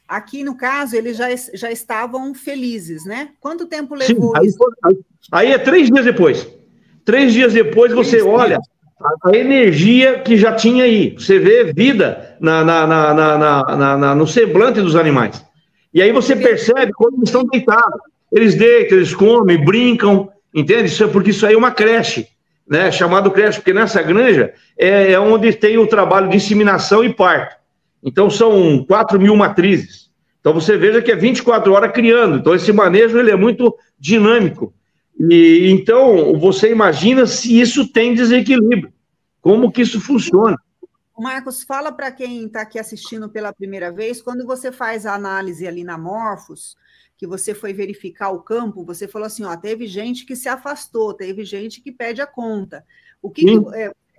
Aqui, no caso, eles já estavam felizes, né? Quanto tempo levou isso? Aí é 3 dias depois. 3 dias depois você olha a energia que já tinha aí. Você vê vida no semblante dos animais. E aí você percebe quando eles estão deitados. Eles deitam, eles comem, brincam, entende? Isso é porque isso aí é uma creche, né? Chamado creche, porque nessa granja é onde tem o trabalho de inseminação e parto. Então, são 4 mil matrizes. Então, você veja que é 24 horas criando. Então, esse manejo ele é muito dinâmico. E então, você imagina se isso tem desequilíbrio. Como que isso funciona? Marcos, fala para quem está aqui assistindo pela primeira vez, quando você faz a análise ali na Morphos, que você foi verificar o campo, você falou assim, ó, teve gente que se afastou, teve gente que pede a conta.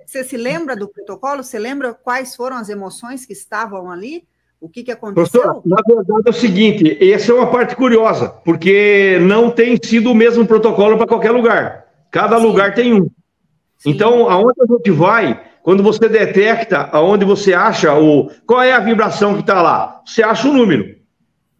Você se lembra do protocolo? Você lembra quais foram as emoções que estavam ali? O que aconteceu? Professor, na verdade é o seguinte, essa é uma parte curiosa, porque não tem sido o mesmo protocolo para qualquer lugar. Cada lugar tem um. Sim. Então, aonde a gente vai, quando você detecta, aonde você acha qual é a vibração que está lá, você acha o número.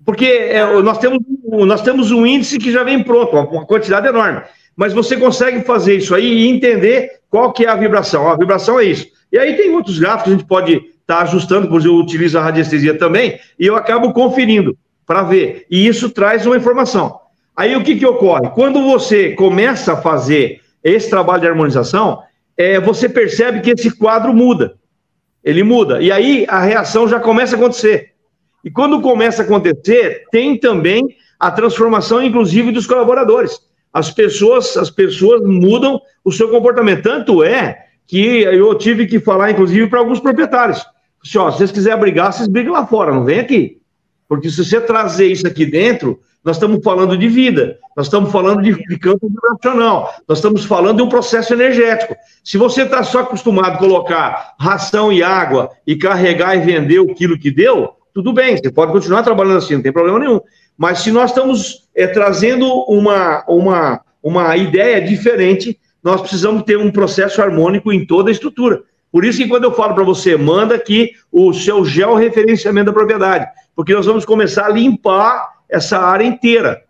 Porque nós temos um índice que já vem pronto, uma quantidade enorme. Mas você consegue fazer isso aí e entender qual que é a vibração. A vibração é isso. E aí tem outros gráficos que a gente pode estar ajustando, por exemplo, eu utilizo a radiestesia também, e eu acabo conferindo para ver. E isso traz uma informação. Aí o que ocorre? Quando você começa a fazer esse trabalho de harmonização, você percebe que esse quadro muda. Ele muda. E aí a reação já começa a acontecer. E quando começa a acontecer, tem também a transformação, inclusive, dos colaboradores. As pessoas mudam o seu comportamento. Tanto é que eu tive que falar, inclusive, para alguns proprietários. Se vocês quiserem brigar, vocês brigam lá fora, não vem aqui. Porque se você trazer isso aqui dentro, nós estamos falando de vida, nós estamos falando de campo vibracional, nós estamos falando de um processo energético. Se você está só acostumado a colocar ração e água e carregar e vender o quilo que deu, tudo bem, você pode continuar trabalhando assim, não tem problema nenhum. Mas se nós estamos trazendo uma ideia diferente, nós precisamos ter um processo harmônico em toda a estrutura. Por isso que quando eu falo para você, manda aqui o seu georreferenciamento da propriedade, porque nós vamos começar a limpar essa área inteira.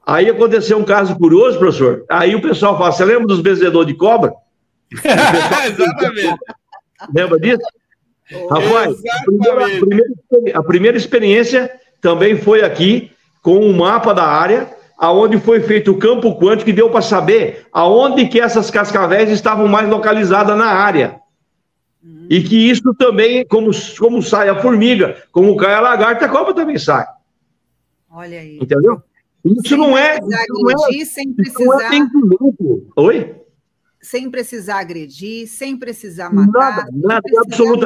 Aí aconteceu um caso curioso, professor, aí o pessoal fala, você lembra dos benzedores de cobra? Exatamente. Lembra disso? Rapaz, a primeira experiência também foi aqui, com um mapa da área, aonde foi feito o campo quântico, que deu para saber aonde que essas cascavéis estavam mais localizadas na área. E que isso também, como sai a formiga, como cai a lagarta, a cobra também sai. Olha aí. Entendeu? Isso sem não é... agredir, sem precisar... Oi? Sem precisar agredir, sem precisar matar. Nada, absoluto.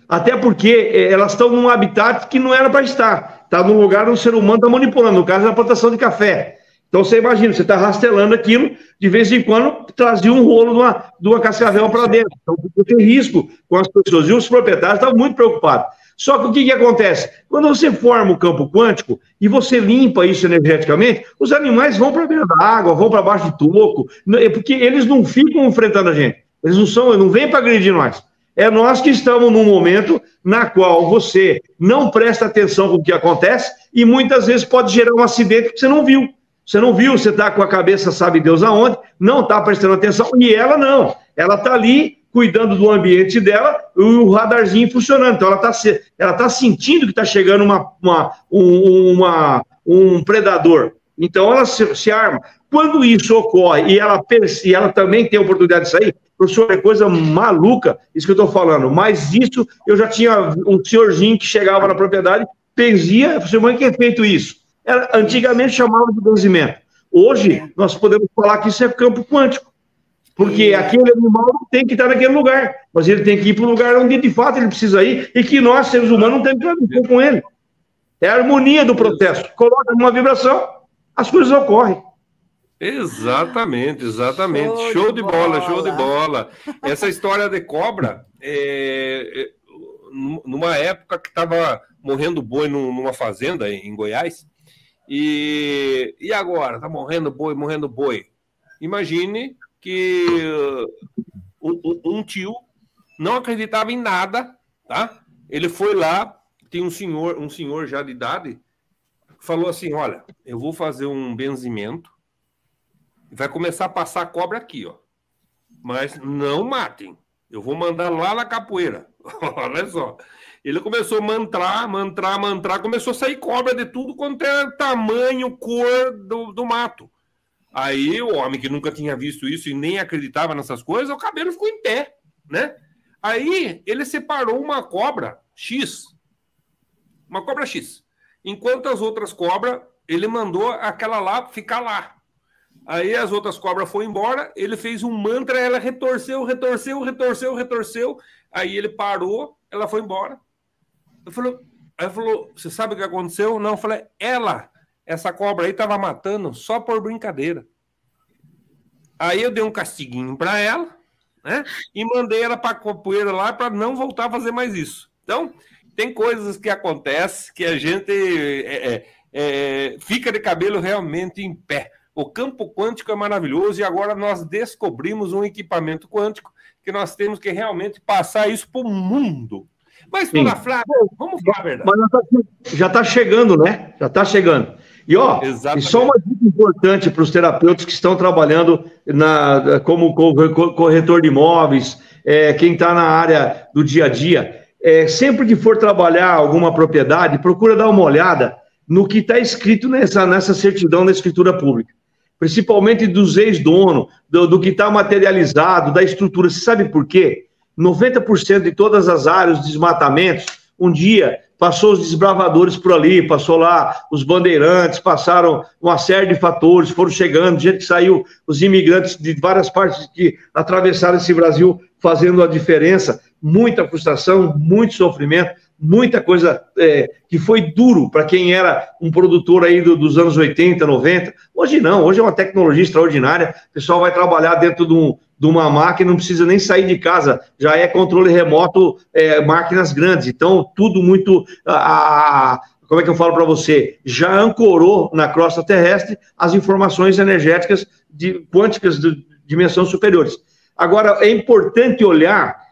Até porque elas estão num habitat que não era para estar. Está num lugar onde o ser humano está manipulando, no caso da plantação de café. Então você imagina, você está rastelando aquilo, de vez em quando trazia um rolo de uma cascavel para dentro. Então tem risco com as pessoas. E os proprietários estavam muito preocupados. Só que o que acontece? Quando você forma o campo quântico e você limpa isso energeticamente, os animais vão para a beira da água, vão para baixo de toco, porque eles não ficam enfrentando a gente. Eles não vêm para agredir nós. É nós que estamos num momento na qual você não presta atenção com o que acontece e muitas vezes pode gerar um acidente que você não viu. Você não viu, você está com a cabeça sabe Deus aonde, não está prestando atenção, e ela não. Ela está ali cuidando do ambiente dela e o radarzinho funcionando. Então ela tá sentindo que está chegando um predador. Então ela se arma. Quando isso ocorre e ela também tem a oportunidade de sair, professor, é coisa maluca isso que eu estou falando. Mas isso, eu já tinha um senhorzinho que chegava na propriedade, benzia, eu falei, mãe, quem é feito isso? Antigamente chamava de benzimento. Hoje, nós podemos falar que isso é campo quântico. Porque aquele animal não tem que estar naquele lugar, mas ele tem que ir para o lugar onde de fato ele precisa ir e que nós, seres humanos, não temos que ver com ele. É a harmonia do processo. Coloca uma vibração, as coisas ocorrem. Exatamente. Show de bola. Essa história de cobra, numa época que estava morrendo boi numa fazenda em Goiás, e agora? Tá morrendo boi. Imagine que um tio não acreditava em nada, tá? Ele foi lá, tem um senhor já de idade, falou assim, olha, eu vou fazer um benzimento, vai começar a passar cobra aqui, ó. Mas não matem. Eu vou mandar lá na capoeira. Olha só. Ele começou a mantrar, começou a sair cobra de tudo quanto é tamanho, cor do mato. Aí o homem que nunca tinha visto isso e nem acreditava nessas coisas, o cabelo ficou em pé, né? Aí ele separou uma cobra X. Enquanto as outras cobras, ele mandou aquela lá ficar lá. Aí as outras cobras foram embora, ele fez um mantra, ela retorceu. Aí ele parou, ela foi embora. Aí falou, você sabe o que aconteceu? Não, eu falei, essa cobra aí estava matando só por brincadeira. Aí eu dei um castiguinho para ela, né? E mandei ela para a capoeira lá para não voltar a fazer mais isso. Então, tem coisas que acontecem que a gente fica de cabelo realmente em pé. O campo quântico é maravilhoso e agora nós descobrimos um equipamento quântico que nós temos que realmente passar isso para o mundo. Mas, dona Flávia, vamos falar a verdade. Mas já está chegando, né? Já está chegando. E, e só uma dica importante para os terapeutas que estão trabalhando como corretor de imóveis, quem está na área do dia a dia, sempre que for trabalhar alguma propriedade, procura dar uma olhada no que está escrito nessa certidão da escritura pública. Principalmente dos ex-donos, do que está materializado, da estrutura. Você sabe por quê? 90% de todas as áreas, os desmatamentos, um dia passou os desbravadores por ali, passou lá os bandeirantes, passaram uma série de fatores, foram chegando, gente que saiu, os imigrantes de várias partes que atravessaram esse Brasil fazendo a diferença, muita frustração, muito sofrimento, muita coisa que foi duro para quem era um produtor aí dos anos 80, 90. Hoje não, hoje é uma tecnologia extraordinária, o pessoal vai trabalhar dentro de uma máquina, não precisa nem sair de casa, já é controle remoto, máquinas grandes, então tudo muito, como é que eu falo para você, já ancorou na crosta terrestre as informações energéticas quânticas de dimensão superiores. Agora, é importante olhar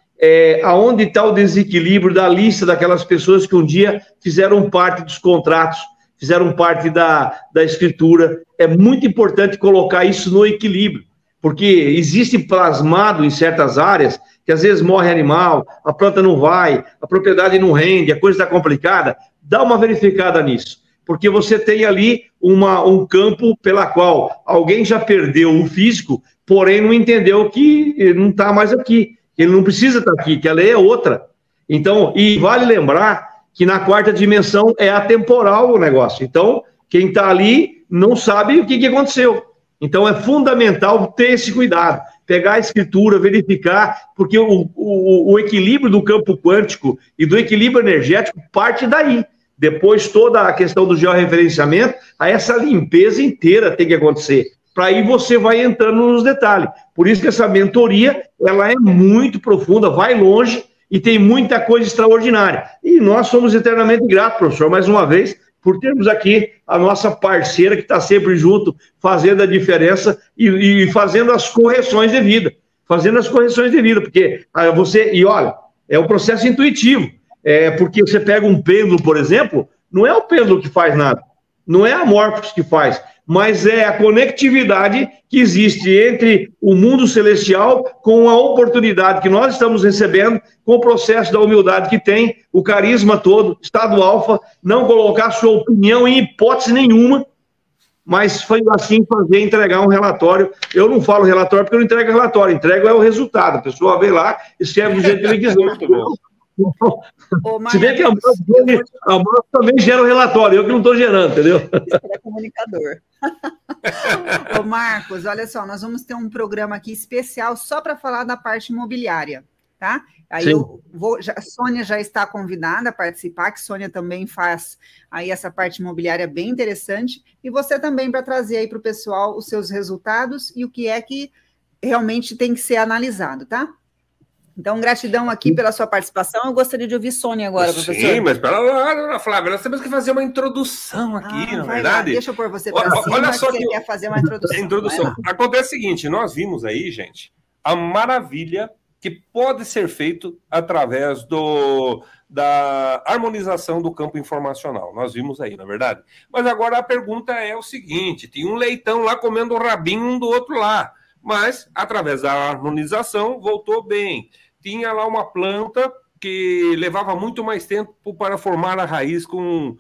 aonde está o desequilíbrio da lista daquelas pessoas que um dia fizeram parte dos contratos, fizeram parte da escritura. É muito importante colocar isso no equilíbrio, porque existe plasmado em certas áreas que às vezes morre animal, a planta não vai, a propriedade não rende, a coisa está complicada. Dá uma verificada nisso, porque você tem ali um campo pela qual alguém já perdeu o físico, porém não entendeu que não está mais aqui, Ele não precisa estar aqui, que a lei é outra. Então, e vale lembrar que na quarta dimensão é atemporal o negócio. Então, quem está ali não sabe o que aconteceu. Então, é fundamental ter esse cuidado, pegar a escritura, verificar, porque o equilíbrio do campo quântico e do equilíbrio energético parte daí. Depois, toda a questão do georreferenciamento, essa limpeza inteira tem que acontecer. Para aí você vai entrando nos detalhes. Por isso que essa mentoria, ela é muito profunda, vai longe e tem muita coisa extraordinária. E nós somos eternamente gratos, professor, mais uma vez, por termos aqui a nossa parceira que está sempre junto, fazendo a diferença e fazendo as correções devidas. Fazendo as correções devidas, porque você... E olha, é um processo intuitivo. Porque você pega um pêndulo, por exemplo, não é o pêndulo que faz nada, não é a Morphos que faz, mas é a conectividade que existe entre o mundo celestial com a oportunidade que nós estamos recebendo, com o processo da humildade que tem, o carisma todo, estado alfa, não colocar sua opinião em hipótese nenhuma, mas foi assim fazer, entregar um relatório. Eu não falo relatório porque eu não entrego relatório, entrego o resultado, a pessoa vem lá, escreve do jeito que ele quiser. Se bem que a Morphos também gera o relatório, eu que não estou gerando, entendeu? Você é comunicador. Ô Marcos, olha só, nós vamos ter um programa aqui especial só para falar da parte imobiliária, tá? Aí sim. A Sônia já está convidada a participar, que Sônia também faz aí essa parte imobiliária bem interessante, e você também para trazer aí para o pessoal os seus resultados e o que é que realmente tem que ser analisado, tá? Então, gratidão aqui pela sua participação. Eu gostaria de ouvir Sônia agora, professor. Sim, mas pera lá, Flávia, nós temos que fazer uma introdução aqui, na verdade. Lá, deixa eu pôr você para cima, olha só que você quer fazer uma introdução. Acontece o seguinte, nós vimos aí, gente, a maravilha que pode ser feito através da harmonização do campo informacional. Nós vimos aí, na é verdade? Mas agora a pergunta é o seguinte, tinha um leitão lá comendo o rabinho um do outro lá, mas através da harmonização voltou bem. Tinha lá uma planta que levava muito mais tempo para formar a raiz com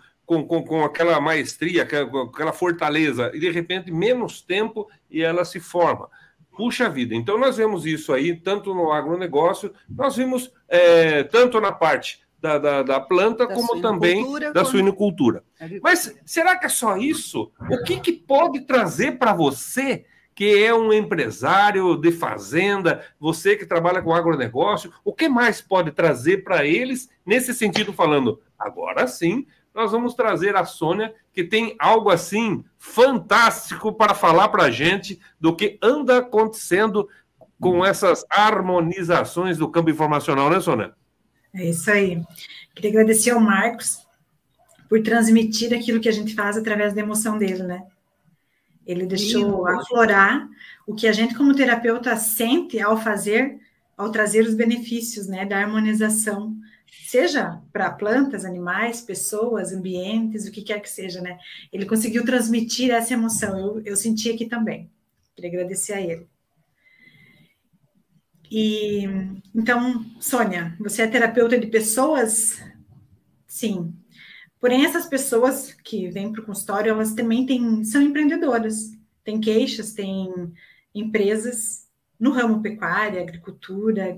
aquela maestria, aquela fortaleza, e de repente menos tempo e ela se forma. Puxa vida, então nós vemos isso aí, tanto no agronegócio, nós vimos tanto na parte da planta, como também da suinocultura. Mas será que é só isso? O que pode trazer para você, que é um empresário de fazenda, você que trabalha com agronegócio, o que mais pode trazer para eles nesse sentido falando? Agora sim, nós vamos trazer a Sônia, que tem algo assim fantástico para falar para a gente do que anda acontecendo com essas harmonizações do campo informacional, né, Sônia? É isso aí. Queria agradecer ao Marcos por transmitir aquilo que a gente faz através da emoção dele, né? Ele deixou aflorar o que a gente, como terapeuta, sente ao trazer os benefícios, né, da harmonização, seja para plantas, animais, pessoas, ambientes, o que quer que seja, né? Ele conseguiu transmitir essa emoção, eu senti aqui também. Queria agradecer a ele. E, então, Sônia, você é terapeuta de pessoas? Sim. Porém, essas pessoas que vêm para o consultório, elas também são empreendedoras, têm queixas, têm empresas no ramo pecuária, agricultura,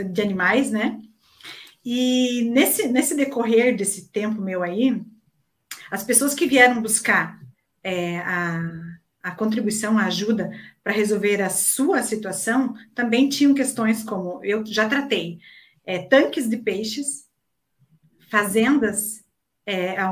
de animais, né? E nesse decorrer desse tempo meu aí, as pessoas que vieram buscar a contribuição, a ajuda para resolver a sua situação, também tinham questões como, eu já tratei, tanques de peixes, fazendas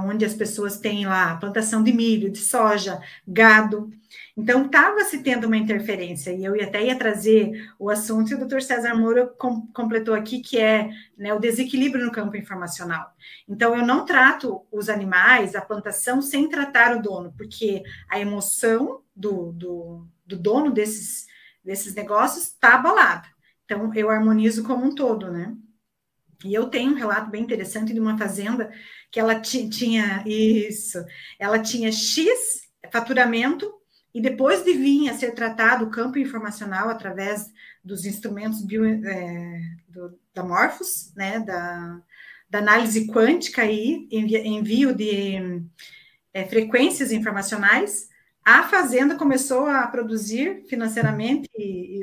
onde as pessoas têm lá plantação de milho, de soja, gado. Então, estava se tendo uma interferência, e eu até ia trazer o assunto, e o Dr. César Moura completou aqui, que é, né, o desequilíbrio no campo informacional. Então, eu não trato os animais, a plantação, sem tratar o dono, porque a emoção do dono desses negócios está abalada. Então, eu harmonizo como um todo, né? E eu tenho um relato bem interessante de uma fazenda que ela tinha X faturamento, e depois de vir a ser tratado o campo informacional através dos instrumentos da Morphos, né, da análise quântica e envio de frequências informacionais, a fazenda começou a produzir financeiramente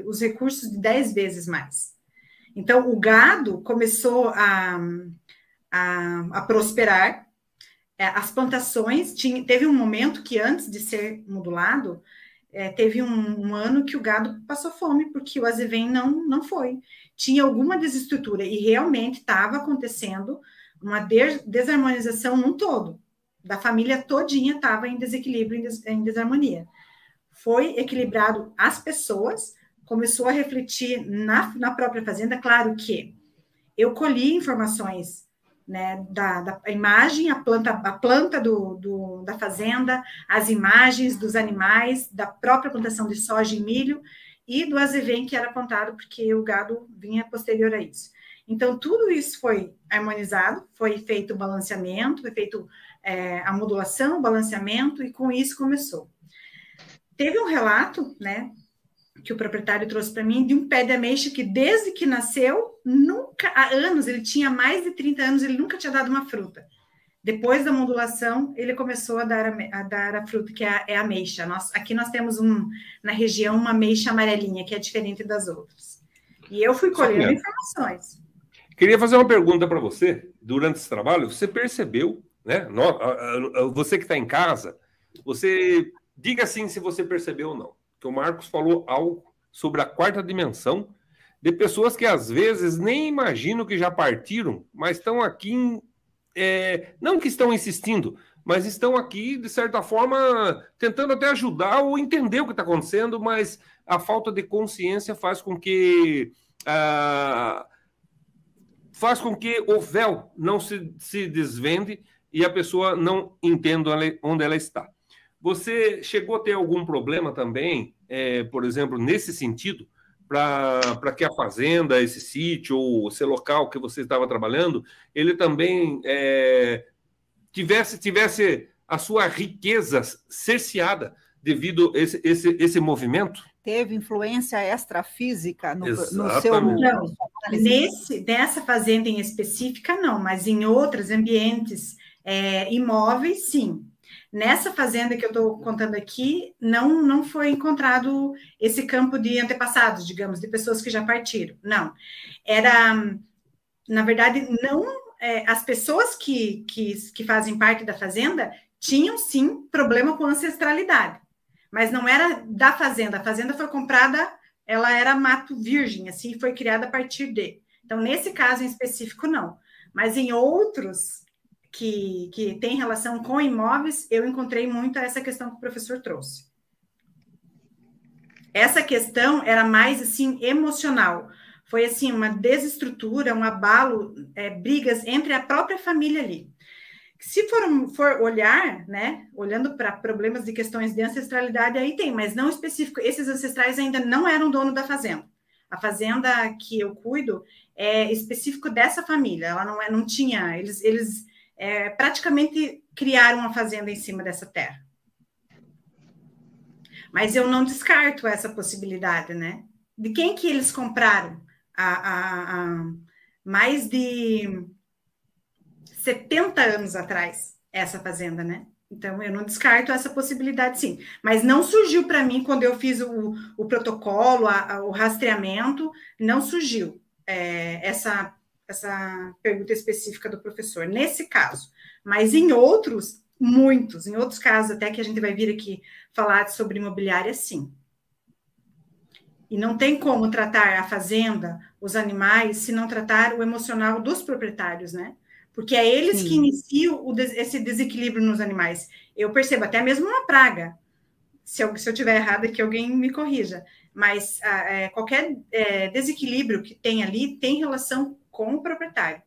os recursos de 10 vezes mais. Então, o gado começou a prosperar, as plantações, teve um momento que antes de ser modulado, teve um ano que o gado passou fome, porque o azevém não foi. Tinha alguma desestrutura, e realmente estava acontecendo uma desarmonização num todo. Da família todinha estava em desequilíbrio, em desarmonia. Foi equilibrado as pessoas, começou a refletir na própria fazenda. Claro que eu colhi informações, né, da imagem, a planta da fazenda, as imagens dos animais, da própria plantação de soja e milho e do azevém que era plantado, porque o gado vinha posterior a isso. Então, tudo isso foi harmonizado, foi feito o balanceamento, foi feito a modulação, o balanceamento, e com isso começou. Teve um relato, né, que o proprietário trouxe para mim, de um pé de ameixa que, desde que nasceu, nunca, há anos, ele tinha mais de 30 anos, ele nunca tinha dado uma fruta. Depois da modulação, ele começou a dar a fruta, que é a ameixa. Aqui nós temos na região uma ameixa amarelinha, que é diferente das outras. E eu fui colhendo informações. Queria fazer uma pergunta para você. Durante esse trabalho, você percebeu, né? Você que está em casa, você diga assim se você percebeu ou não. Que o Marcos falou algo sobre a quarta dimensão, de pessoas que às vezes nem imaginam que já partiram, mas estão aqui, não que estão insistindo, mas estão aqui, de certa forma, tentando até ajudar ou entender o que está acontecendo, mas a falta de consciência faz com que o véu não se desvende e a pessoa não entenda onde ela está. Você chegou a ter algum problema também, por exemplo, nesse sentido, para que a fazenda, esse sítio ou esse local que você estava trabalhando, ele também tivesse a sua riqueza cerceada devido a esse movimento? Teve influência extrafísica no seu... Não, nessa fazenda em específica, não, mas em outros ambientes imóveis, sim. Nessa fazenda que eu estou contando aqui, não foi encontrado esse campo de antepassados, digamos, de pessoas que já partiram. Não. Na verdade, não. As pessoas que fazem parte da fazenda tinham, sim, problema com ancestralidade. Mas não era da fazenda. A fazenda foi comprada, ela era mato virgem, assim, foi criada a partir de. Então, nesse caso em específico, não. Mas em outros que tem relação com imóveis, eu encontrei muito essa questão que o professor trouxe. Essa questão era mais, assim, emocional. Foi, assim, uma desestrutura, um abalo, brigas entre a própria família ali. Se for olhar, né, olhando para problemas de questões de ancestralidade, aí tem, mas não específico. Esses ancestrais ainda não eram dono da fazenda. A fazenda que eu cuido é específico dessa família. Ela não tinha... Eles praticamente criaram uma fazenda em cima dessa terra. Mas eu não descarto essa possibilidade, né? De quem que eles compraram há mais de 70 anos atrás, essa fazenda, né? Então, eu não descarto essa possibilidade, sim. Mas não surgiu para mim, quando eu fiz o protocolo, o rastreamento, não surgiu essa pergunta específica do professor, nesse caso. Mas em outros, muitos, em outros casos, até que a gente vai vir aqui falar sobre imobiliária, sim. E não tem como tratar a fazenda, os animais, se não tratar o emocional dos proprietários, né? Porque é eles que iniciam esse desequilíbrio nos animais. Eu percebo até mesmo uma praga. Se eu estiver errada, que alguém me corrija. Mas qualquer desequilíbrio que tem ali tem relação com o proprietário.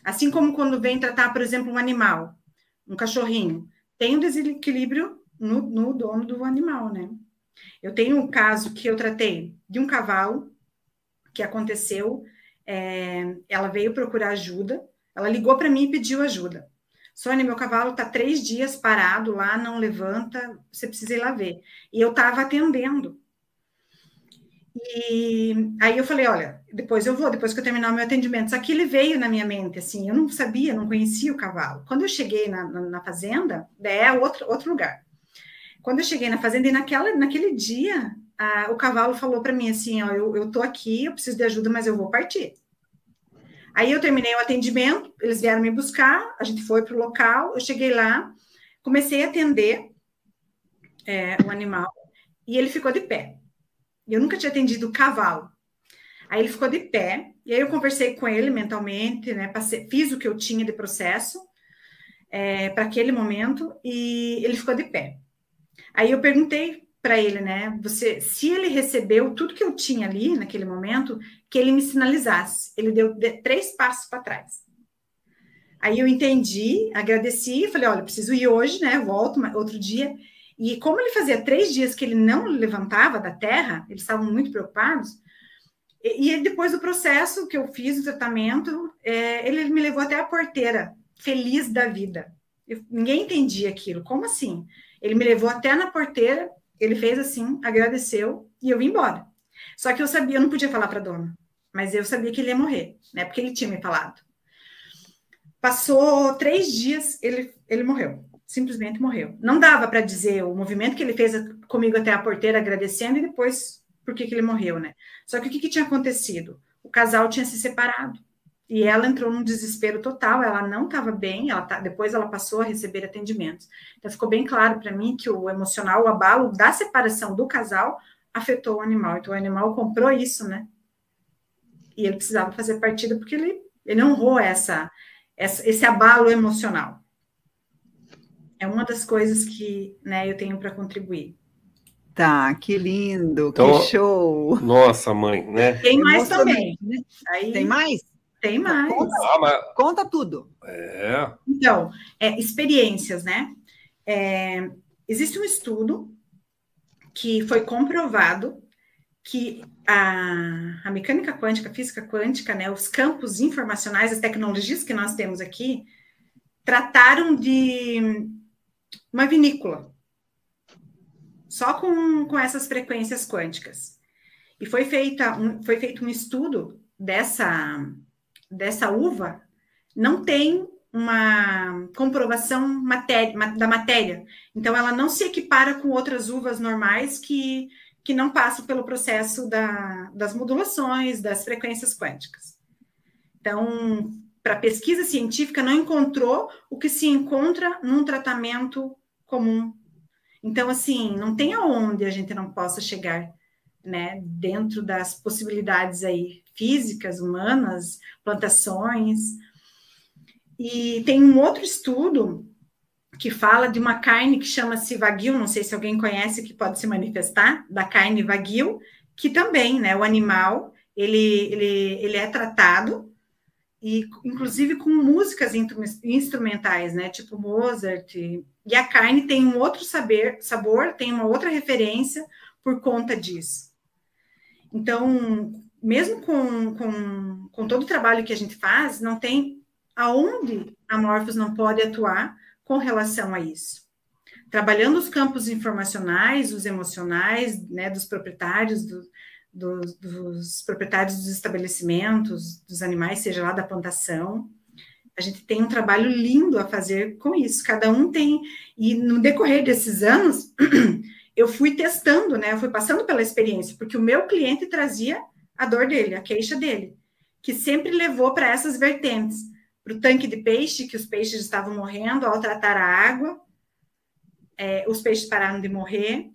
Assim como quando vem tratar, por exemplo, um animal, um cachorrinho, tem um desequilíbrio no dono do animal, né? Eu tenho um caso que eu tratei de um cavalo que aconteceu, ela veio procurar ajuda, ela ligou para mim e pediu ajuda. Sônia, meu cavalo está 3 dias parado lá, não levanta, você precisa ir lá ver. E eu estava atendendo. E aí eu falei, olha, depois que eu terminar o meu atendimento. Só que ele veio na minha mente, assim, eu não sabia, não conhecia o cavalo. Quando eu cheguei na fazenda, é outro lugar. Quando eu cheguei na fazenda, e naquele dia, o cavalo falou para mim assim, ó, eu tô aqui, eu preciso de ajuda, mas eu vou partir. Aí eu terminei o atendimento, eles vieram me buscar, a gente foi para o local, eu cheguei lá, comecei a atender o animal, e ele ficou de pé. Eu nunca tinha atendido o cavalo. Aí ele ficou de pé, e aí eu conversei com ele mentalmente, né? Fiz o que eu tinha de processo para aquele momento, e ele ficou de pé. Aí eu perguntei para ele, né? Se ele recebeu tudo que eu tinha ali naquele momento, que ele me sinalizasse. Ele deu 3 passos para trás. Aí eu entendi, agradeci, falei, olha, eu preciso ir hoje, né? Volto outro dia. E como ele fazia 3 dias que ele não levantava da terra, eles estavam muito preocupados. E depois do processo que eu fiz, o tratamento, ele me levou até a porteira, feliz da vida. Ninguém entendia aquilo. Como assim? Ele me levou até na porteira, ele fez assim, agradeceu, e eu vim embora. Só que eu sabia, eu não podia falar para a dona, mas eu sabia que ele ia morrer, né? Porque ele tinha me falado. Passou 3 dias, ele morreu. Simplesmente morreu. Não dava para dizer o movimento que ele fez comigo até a porteira, agradecendo, e depois por que ele morreu, né? Só que o que tinha acontecido? O casal tinha se separado. E ela entrou num desespero total, ela não estava bem, depois ela passou a receber atendimentos. Então, ficou bem claro para mim que o emocional, o abalo da separação do casal, afetou o animal. Então, o animal comprou isso, né? E ele precisava fazer partida porque ele honrou esse abalo emocional. É uma das coisas que, né, eu tenho para contribuir. Tá, que lindo, então, que show! Nossa, mãe, né? Tem mais também. Né? Aí, tem mais? Tem mais. Conta tudo. Então, experiências, né? Existe um estudo que foi comprovado que a mecânica quântica, a física quântica, né, os campos informacionais, as tecnologias que nós temos aqui, trataram de uma vinícola, só com essas frequências quânticas. E foi feito um estudo dessa uva, não tem uma comprovação da matéria. Então, ela não se equipara com outras uvas normais que não passam pelo processo das modulações, das frequências quânticas. Então, para pesquisa científica, não encontrou o que se encontra num tratamento comum. Então, assim, não tem aonde a gente não possa chegar, né, dentro das possibilidades aí físicas, humanas, plantações. E tem um outro estudo que fala de uma carne que chama-se Wagyu, não sei se alguém conhece, que pode se manifestar, da carne Wagyu, que também, né, o animal, ele é tratado, e inclusive com músicas instrumentais, né, tipo Mozart, e a carne tem um outro sabor, tem uma outra referência por conta disso. Então, mesmo com todo o trabalho que a gente faz, não tem aonde a Morphos não pode atuar com relação a isso. Trabalhando os campos informacionais, os emocionais, né, dos proprietários, dos proprietários dos estabelecimentos, dos animais, seja lá da plantação, a gente tem um trabalho lindo a fazer com isso. Cada um tem, e no decorrer desses anos, eu fui testando, né, eu fui passando pela experiência, porque o meu cliente trazia a dor dele, a queixa dele, que sempre levou para essas vertentes, para o tanque de peixe, que os peixes estavam morrendo ao tratar a água, os peixes pararam de morrer,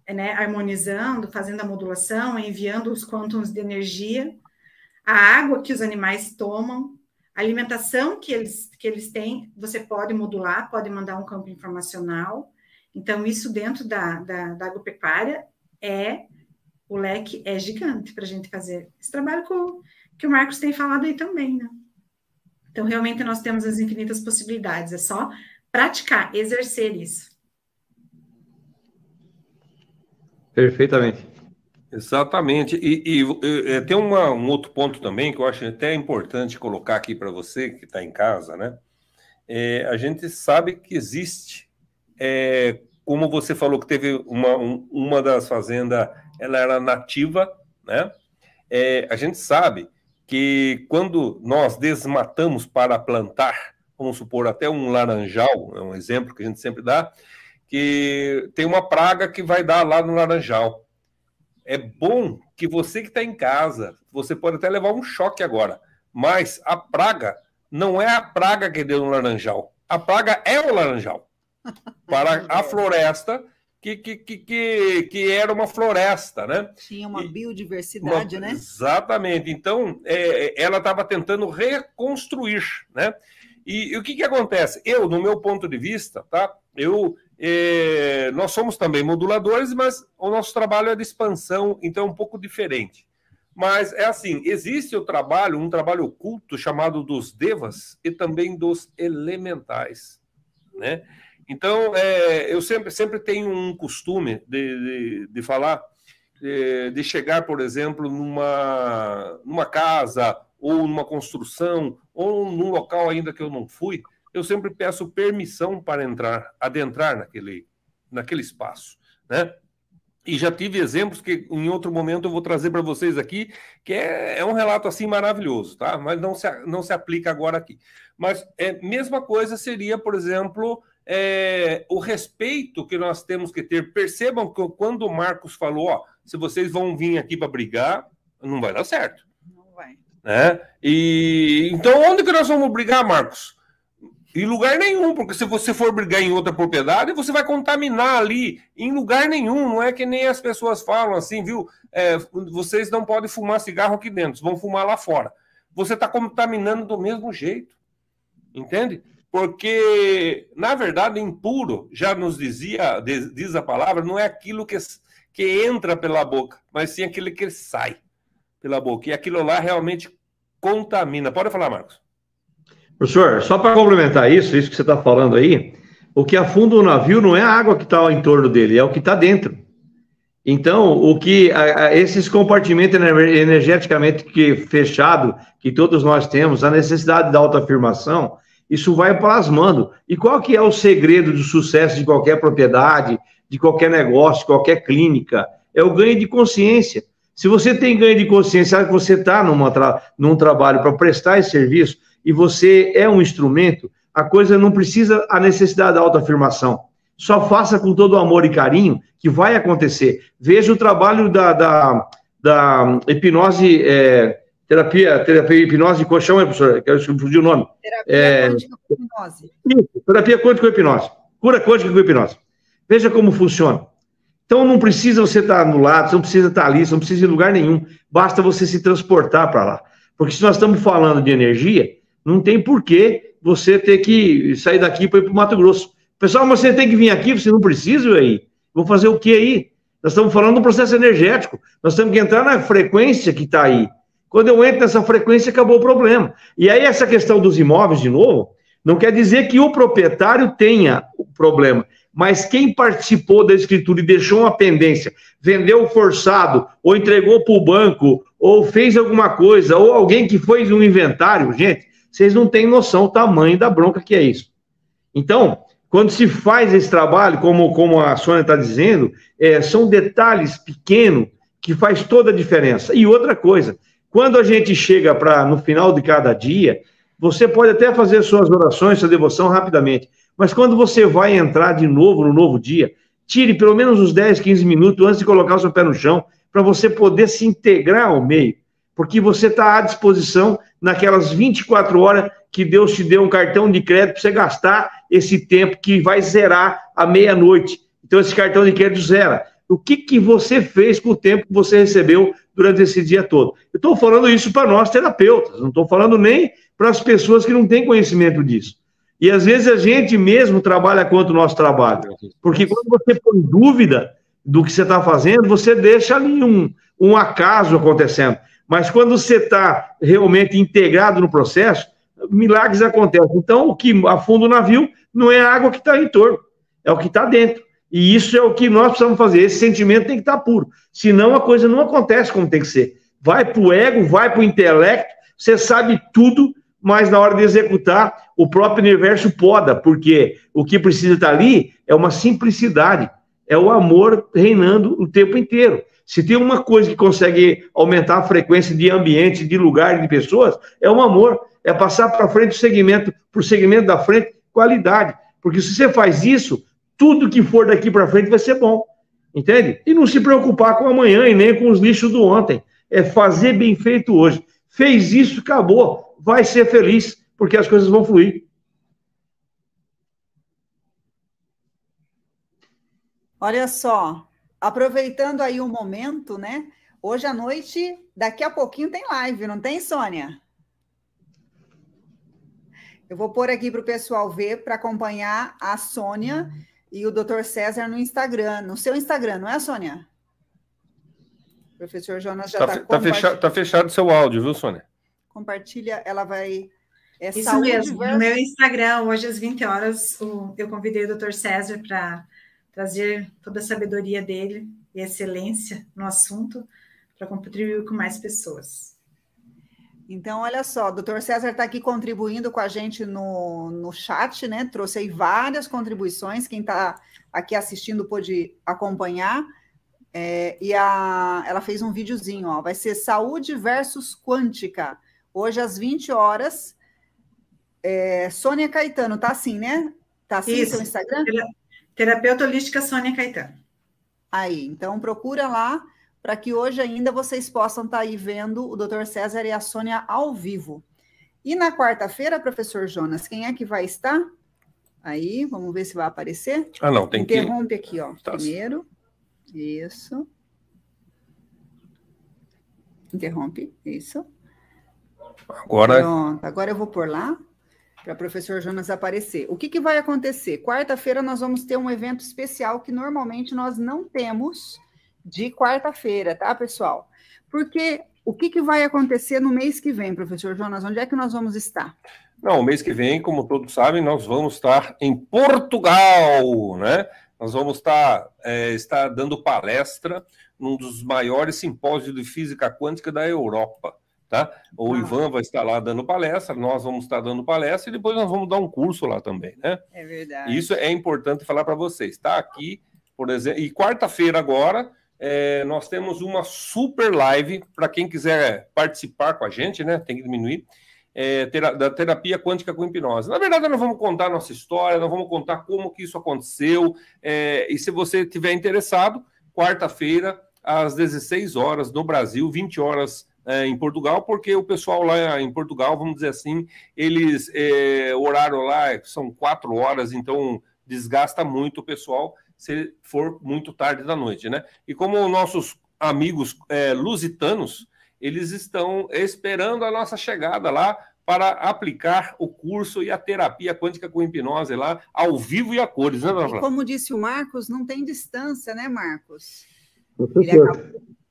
né, harmonizando, fazendo a modulação, enviando os quântons de energia, a água que os animais tomam, a alimentação que eles têm, você pode modular, pode mandar um campo informacional. Então, isso dentro da agropecuária o leque é gigante para a gente fazer esse trabalho que o Marcos tem falado aí também, né? Então, realmente, nós temos as infinitas possibilidades, é só praticar, exercer isso. Perfeitamente. Exatamente. E tem um outro ponto também que eu acho até importante colocar aqui para você que está em casa, né? A gente sabe que existe, como você falou que teve uma das fazendas, ela era nativa, né? A gente sabe que quando nós desmatamos para plantar, vamos supor até um laranjal, é um exemplo que a gente sempre dá, que tem uma praga que vai dar lá no Laranjal. É bom que você que está em casa, você pode até levar um choque agora, mas a praga não é a praga que deu no Laranjal. A praga é o Laranjal. Para a floresta, que era uma floresta, né? Tinha uma biodiversidade, né? Exatamente. Então, ela estava tentando reconstruir, né? E o que acontece? Eu, no meu ponto de vista, tá? Nós somos também moduladores, mas o nosso trabalho é de expansão, então é um pouco diferente. Mas é assim, existe um trabalho oculto chamado dos devas e também dos elementais, né? Então, eu sempre tenho um costume de falar, de chegar, por exemplo, numa casa ou numa construção ou num local ainda que eu não fui, eu sempre peço permissão para adentrar naquele espaço, né? E já tive exemplos que em outro momento eu vou trazer para vocês aqui, que é um relato assim maravilhoso, tá? Mas não se aplica agora aqui. Mas mesma coisa seria, por exemplo, o respeito que nós temos que ter. Percebam que quando o Marcos falou, ó, se vocês vão vir aqui para brigar, não vai dar certo. Não vai. Né? E então onde que nós vamos brigar, Marcos? Em lugar nenhum, porque se você for brigar em outra propriedade, você vai contaminar ali. Em lugar nenhum, não é que nem as pessoas falam assim, viu? Vocês não podem fumar cigarro aqui dentro, vão fumar lá fora. Você está contaminando do mesmo jeito, entende? Porque, na verdade, impuro, já nos diz a palavra, não é aquilo que entra pela boca, mas sim aquilo que sai pela boca. E aquilo lá realmente contamina. Pode falar, Marcos. Professor, só para complementar isso que você está falando aí, o que afunda o navio não é a água que está em torno dele, é o que está dentro. Então, esses compartimentos energeticamente fechado que todos nós temos, a necessidade da autoafirmação, isso vai plasmando. E qual que é o segredo do sucesso de qualquer propriedade, de qualquer negócio, de qualquer clínica? É o ganho de consciência. Se você tem ganho de consciência, sabe que você está num trabalho para prestar esse serviço, e você é um instrumento, a coisa não precisa a necessidade da autoafirmação. Só faça com todo o amor e carinho que vai acontecer. Veja o trabalho da hipnose, terapia hipnose de colchão, professor? Eu fugi o nome. Terapia quântica com hipnose. Isso, terapia quântica com hipnose. Cura quântica com hipnose. Veja como funciona. Então não precisa você estar no lado, você não precisa estar ali, você não precisa ir em lugar nenhum. Basta você se transportar para lá. Porque se nós estamos falando de energia, não tem porquê você ter que sair daqui para ir para o Mato Grosso. Pessoal, mas você tem que vir aqui, você não precisa aí. Vou fazer o que aí? Nós estamos falando do processo energético. Nós temos que entrar na frequência que está aí. Quando eu entro nessa frequência, acabou o problema. E aí essa questão dos imóveis, de novo, não quer dizer que o proprietário tenha o problema. Mas quem participou da escritura e deixou uma pendência, vendeu forçado, ou entregou para o banco, ou fez alguma coisa, ou alguém que fez um inventário, gente, vocês não têm noção do tamanho da bronca que é isso. Então, quando se faz esse trabalho, como a Sônia está dizendo, são detalhes pequenos que faz toda a diferença. E outra coisa, quando a gente chega no final de cada dia, você pode até fazer suas orações, sua devoção rapidamente, mas quando você vai entrar de novo no novo dia, tire pelo menos uns 10, 15 minutos antes de colocar o seu pé no chão, para você poder se integrar ao meio, porque você está à disposição naquelas 24 horas que Deus te deu um cartão de crédito para você gastar esse tempo que vai zerar à meia-noite. Então, esse cartão de crédito zera. O que você fez com o tempo que você recebeu durante esse dia todo? Eu estou falando isso para nós, terapeutas, não estou falando nem para as pessoas que não têm conhecimento disso. E, às vezes, a gente mesmo trabalha contra o nosso trabalho. Porque quando você põe dúvida do que você está fazendo, você deixa ali um acaso acontecendo. Mas quando você está realmente integrado no processo, milagres acontecem. Então, o que afunda o navio não é a água que está em torno, é o que está dentro. E isso é o que nós precisamos fazer. Esse sentimento tem que estar puro. Senão, a coisa não acontece como tem que ser. Vai para o ego, vai para o intelecto, você sabe tudo, mas na hora de executar, o próprio universo poda, porque o que precisa estar ali é uma simplicidade, é o amor reinando o tempo inteiro. Se tem uma coisa que consegue aumentar a frequência de ambiente, de lugar, de pessoas, é o amor. É passar para frente o segmento, para o segmento da frente, qualidade. Porque se você faz isso, tudo que for daqui para frente vai ser bom, entende? E não se preocupar com amanhã e nem com os lixos do ontem. É fazer bem feito hoje. Fez isso, acabou. Vai ser feliz, porque as coisas vão fluir. Olha só, aproveitando aí o momento, né? Hoje à noite, daqui a pouquinho tem live, não tem, Sônia? Eu vou pôr aqui para o pessoal ver, para acompanhar a Sônia e o Dr. César no Instagram, no seu Instagram, não é, Sônia? O professor Jonas já está tá fechado o seu áudio, viu, Sônia? Compartilha, ela vai... Isso mesmo, no meu Instagram, hoje às 20 horas, eu convidei o Dr. César para trazer toda a sabedoria dele e excelência no assunto para contribuir com mais pessoas. Então, olha só, o doutor César está aqui contribuindo com a gente no chat, né? Trouxe aí várias contribuições, quem está aqui assistindo pôde acompanhar. Ela fez um videozinho, ó, vai ser Saúde versus Quântica, hoje às 20 horas. Sônia Caetano, tá assim, né? Tá assim no seu Instagram? Terapeuta Holística Sônia Caetano. Aí, então procura lá, para que hoje ainda vocês possam estar aí vendo o Dr. César e a Sônia ao vivo. E na quarta-feira, professor Jonas, quem é que vai estar? Aí, vamos ver se vai aparecer. Ah, não, tem que... Interrompe aqui, ó, tá. Primeiro. Isso. Interrompe, isso. Agora... Pronto, agora eu vou pôr lá, para o professor Jonas aparecer. O que vai acontecer? Quarta-feira nós vamos ter um evento especial que normalmente nós não temos de quarta-feira, tá, pessoal? Porque o que vai acontecer no mês que vem, professor Jonas? Onde é que nós vamos estar? Não, o mês que vem, como todos sabem, nós vamos estar em Portugal, né? Nós vamos estar dando palestra num dos maiores simpósios de física quântica da Europa. Tá? O Ivan vai estar lá dando palestra, nós vamos estar dando palestra e depois nós vamos dar um curso lá também, né? É verdade. Isso é importante falar para vocês, tá? Aqui, por exemplo, e quarta-feira agora, nós temos uma super live para quem quiser participar com a gente, né? Tem que diminuir, da terapia quântica com hipnose. Na verdade, nós vamos contar a nossa história, nós vamos contar como que isso aconteceu, e se você estiver interessado, quarta-feira, às 16 horas no Brasil, 20 horas em Portugal, porque o pessoal lá em Portugal, vamos dizer assim, eles, o horário lá são 4 horas, então desgasta muito o pessoal se for muito tarde da noite, né? E como nossos amigos lusitanos, eles estão esperando a nossa chegada lá para aplicar o curso e a terapia quântica com hipnose lá, ao vivo e a cores, né, dona Flávia? E como disse o Marcos, não tem distância, né, Marcos?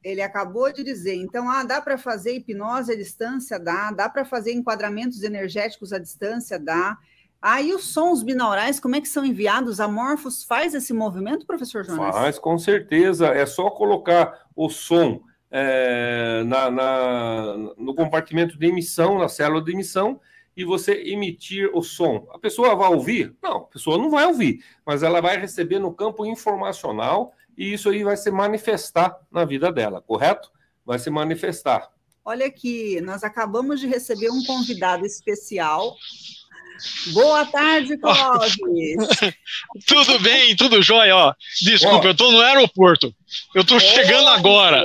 Ele acabou de dizer, então, dá para fazer hipnose à distância? Dá para fazer enquadramentos energéticos à distância? Dá. E os sons binaurais, como é que são enviados? A Morphos faz esse movimento, professor Jonas? Faz, com certeza. É só colocar o som no compartimento de emissão, na célula de emissão, e você emitir o som. A pessoa vai ouvir? Não, a pessoa não vai ouvir, mas ela vai receber no campo informacional e isso aí vai se manifestar na vida dela, correto? Vai se manifestar. Olha aqui, nós acabamos de receber um convidado especial. Boa tarde, Clóvis. Tudo bem, tudo jóia, ó. Desculpa, eu estou no aeroporto. Eu estou chegando agora.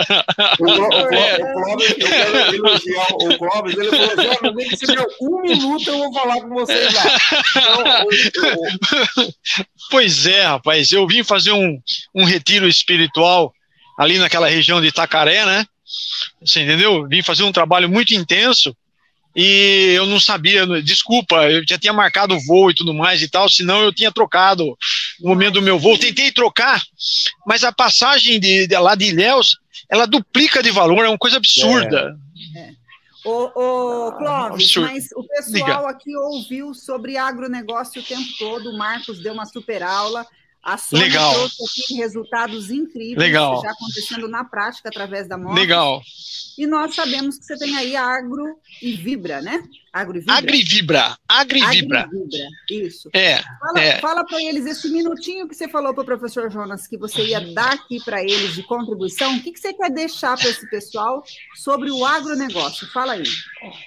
O Clóvis, eu quero elogiar o Clóvis. Ele falou, Jorge, se der 1 minuto eu vou falar com vocês lá. Pois é, rapaz. Eu vim fazer um retiro espiritual ali naquela região de Itacaré, né? Você entendeu? Vim fazer um trabalho muito intenso. E eu não sabia, desculpa, eu já tinha marcado o voo e tudo mais e tal, senão eu tinha trocado o momento do meu voo. Tentei trocar, mas a passagem lá de Ilhéus, ela duplica de valor, é uma coisa absurda. Clóvis, mas o pessoal aqui ouviu sobre agronegócio o tempo todo, o Marcos deu uma super aula, a Sônia trouxe aqui resultados incríveis, já acontecendo na prática através da Morphos. Legal. E nós sabemos que você tem aí Agro e Vibra, né? Agrivibra. Isso. É. Fala para eles esse minutinho que você falou para o professor Jonas, que você ia dar aqui para eles de contribuição. O que você quer deixar para esse pessoal sobre o agronegócio? Fala aí.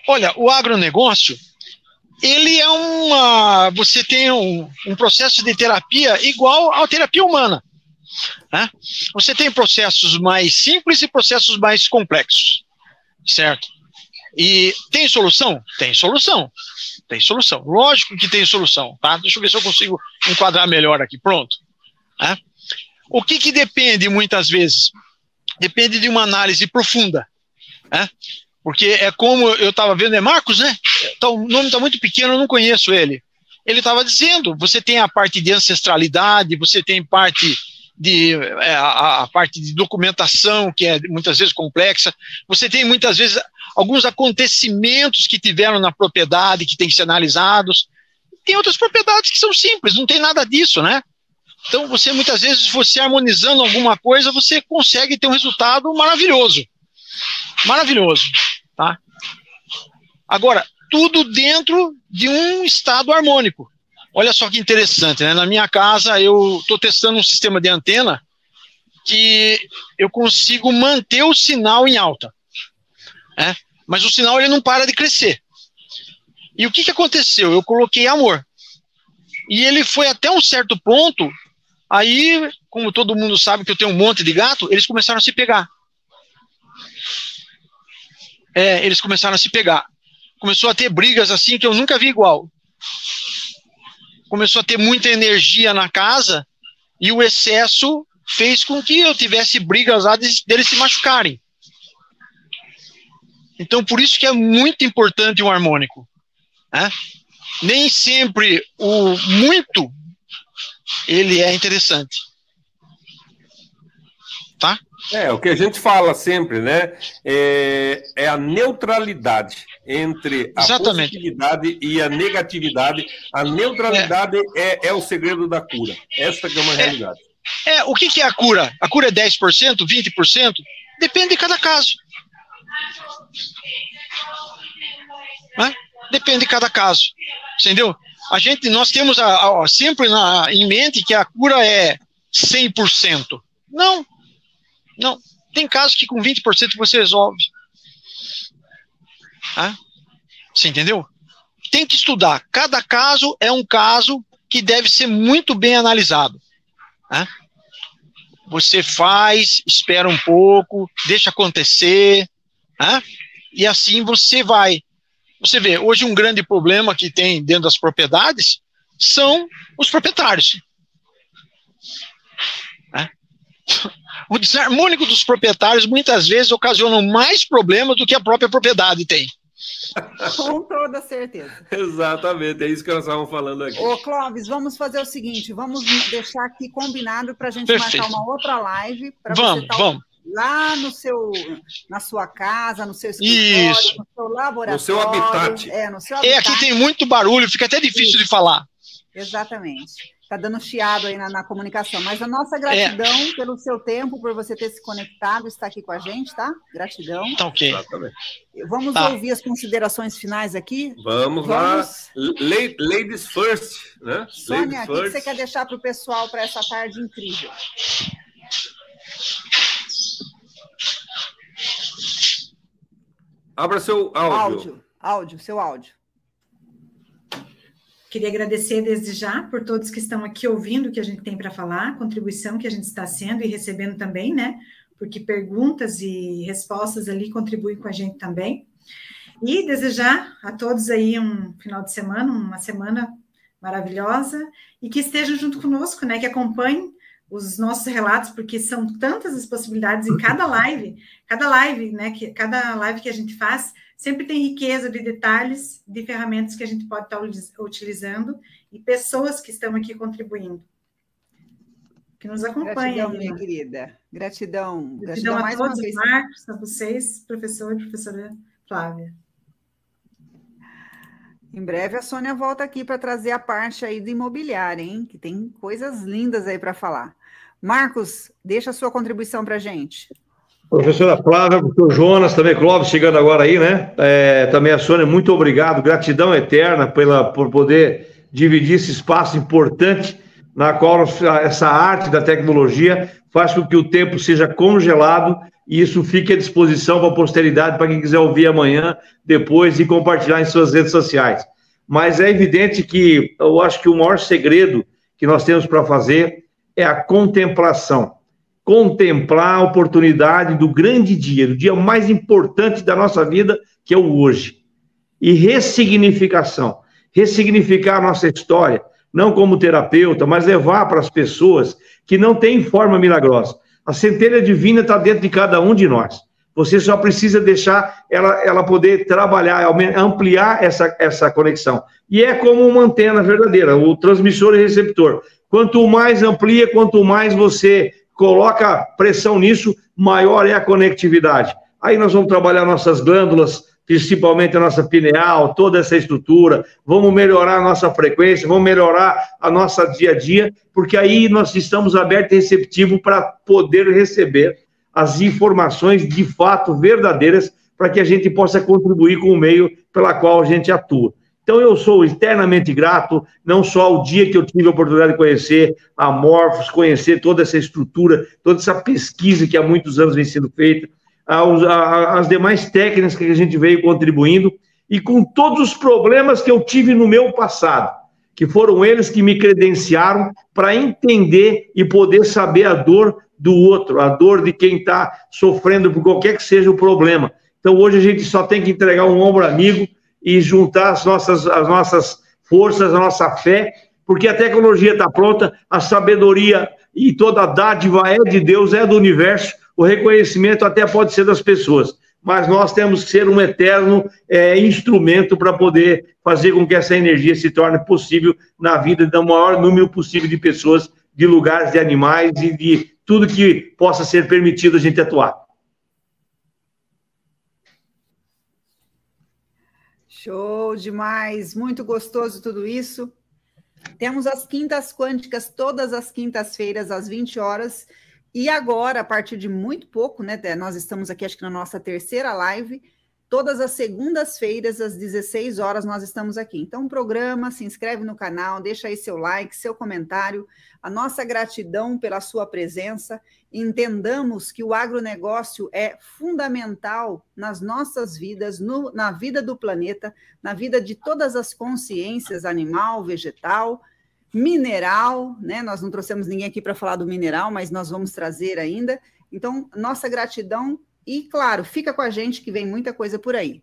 Olha, o agronegócio, ele é você tem um processo de terapia igual à terapia humana, né? Você tem processos mais simples e processos mais complexos, certo? E tem solução? Tem solução. Tem solução. Lógico que tem solução, tá? Deixa eu ver se eu consigo enquadrar melhor aqui. Pronto. Né? O que depende muitas vezes? Depende de uma análise profunda, né? Porque é como eu estava vendo, é Marcos, né? O nome está muito pequeno, eu não conheço ele. Ele estava dizendo, você tem a parte de ancestralidade, você tem parte a parte de documentação, que é muitas vezes complexa, você tem muitas vezes alguns acontecimentos que tiveram na propriedade, que têm que ser analisados. Tem outras propriedades que são simples, não tem nada disso, né? Então, você muitas vezes, você harmonizando alguma coisa, você consegue ter um resultado maravilhoso. Maravilhoso, tá? Agora, tudo dentro de um estado harmônico. Olha só que interessante, né? Na minha casa, eu estou testando um sistema de antena que eu consigo manter o sinal em alta, né? Mas o sinal ele não para de crescer. E o que aconteceu? Eu coloquei amor. E ele foi até um certo ponto, aí, como todo mundo sabe que eu tenho um monte de gato, eles começaram a se pegar. Eles começaram a se pegar. Começou a ter brigas assim que eu nunca vi igual. Começou a ter muita energia na casa e o excesso fez com que eu tivesse brigas lá deles se machucarem. Então, por isso que é muito importante o harmônico, né? Nem sempre o muito, ele é interessante. Tá? O que a gente fala sempre, né? É a neutralidade entre a positividade e a negatividade. A neutralidade é o segredo da cura. Esta que é uma realidade. O que é a cura? A cura é 10%, 20%? Depende de cada caso. Né? Depende de cada caso. Entendeu? Nós temos sempre em mente que a cura é 100%. Não. Tem casos que com 20% você resolve. Você entendeu? Tem que estudar. Cada caso é um caso que deve ser muito bem analisado. Você faz, espera um pouco, deixa acontecer, e assim você vai. Você vê, hoje um grande problema que tem dentro das propriedades são os proprietários. O desarmônico dos proprietários muitas vezes ocasiona mais problemas do que a própria propriedade tem. Com toda certeza. Exatamente, é isso que nós estávamos falando aqui. Ô, Clóvis, vamos fazer o seguinte, vamos deixar aqui combinado para a gente marcar uma outra live, para você estar lá na sua casa, no seu escritório, no seu laboratório. No seu habitat. No seu habitat. Aqui tem muito barulho, fica até difícil de falar. Exatamente. Está dando chiado aí na comunicação. Mas a nossa gratidão pelo seu tempo, por você ter se conectado, estar aqui com a gente, tá? Gratidão. Tá ok. Exatamente. Vamos ouvir as considerações finais aqui? Vamos lá. Ladies first, né? Sônia, o que você quer deixar para o pessoal para essa tarde incrível? Abra seu áudio. Seu áudio. Queria agradecer desde já por todos que estão aqui ouvindo o que a gente tem para falar, contribuição que a gente está sendo e recebendo também, né? Porque perguntas e respostas ali contribuem com a gente também. E desejar a todos aí um final de semana, uma semana maravilhosa e que estejam junto conosco, né? Que acompanhem os nossos relatos, porque são tantas as possibilidades em cada live, né? Cada live que a gente faz sempre tem riqueza de detalhes, de ferramentas que a gente pode estar utilizando e pessoas que estão aqui contribuindo. Que nos acompanhem. Gratidão, minha querida. Gratidão. Gratidão a todos, Marcos, a vocês, professor e professora Flávia. Em breve a Sônia volta aqui para trazer a parte aí do imobiliário, hein? Que tem coisas lindas aí para falar. Marcos, deixa a sua contribuição para a gente. Professora Flávia, professor Jonas, também Clóvis chegando agora aí, né? Também a Sônia, muito obrigado, gratidão eterna por poder dividir esse espaço importante na qual essa arte da tecnologia faz com que o tempo seja congelado e isso fique à disposição para a posteridade, para quem quiser ouvir amanhã, depois e compartilhar em suas redes sociais. mas é evidente que eu acho que o maior segredo que nós temos para fazer é a contemplação. Contemplar a oportunidade do grande dia, do dia mais importante da nossa vida, que é o hoje. E ressignificação. Ressignificar a nossa história, não como terapeuta, mas levar para as pessoas que não têm forma milagrosa. A centelha divina está dentro de cada um de nós. Você só precisa deixar ela poder trabalhar, ampliar essa conexão. E é como uma antena verdadeira, o transmissor e receptor. Quanto mais amplia, quanto mais você coloca pressão nisso, maior é a conectividade. Aí nós vamos trabalhar nossas glândulas, principalmente a nossa pineal, toda essa estrutura, vamos melhorar a nossa frequência, vamos melhorar a nossa dia a dia, porque aí nós estamos abertos e receptivos para poder receber as informações de fato verdadeiras para que a gente possa contribuir com o meio pela qual a gente atua. Então eu sou eternamente grato, não só ao dia que eu tive a oportunidade de conhecer a Morphos, conhecer toda essa estrutura, toda essa pesquisa que há muitos anos vem sendo feita, as demais técnicas que a gente veio contribuindo e com todos os problemas que eu tive no meu passado, que foram eles que me credenciaram para entender e poder saber a dor do outro, a dor de quem está sofrendo por qualquer que seja o problema. Então hoje a gente só tem que entregar um ombro amigo e juntar as nossas forças, a nossa fé, porque a tecnologia está pronta, a sabedoria e toda a dádiva é de Deus, é do universo, o reconhecimento até pode ser das pessoas, mas nós temos que ser um eterno instrumento para poder fazer com que essa energia se torne possível na vida do maior número possível de pessoas, de lugares, de animais e de tudo que possa ser permitido a gente atuar. Show demais, muito gostoso tudo isso. Temos as quintas quânticas todas as quintas-feiras às 20 horas. E agora, a partir de muito pouco, né? Nós estamos aqui, acho que na nossa terceira live. Todas as segundas-feiras, às 16 horas, nós estamos aqui. Então, programa, se inscreve no canal, deixa aí seu like, seu comentário. A nossa gratidão pela sua presença. Entendamos que o agronegócio é fundamental nas nossas vidas, na vida do planeta, na vida de todas as consciências, animal, vegetal, mineral, né? Nós não trouxemos ninguém aqui para falar do mineral, mas nós vamos trazer ainda. Então, nossa gratidão e, claro, fica com a gente que vem muita coisa por aí.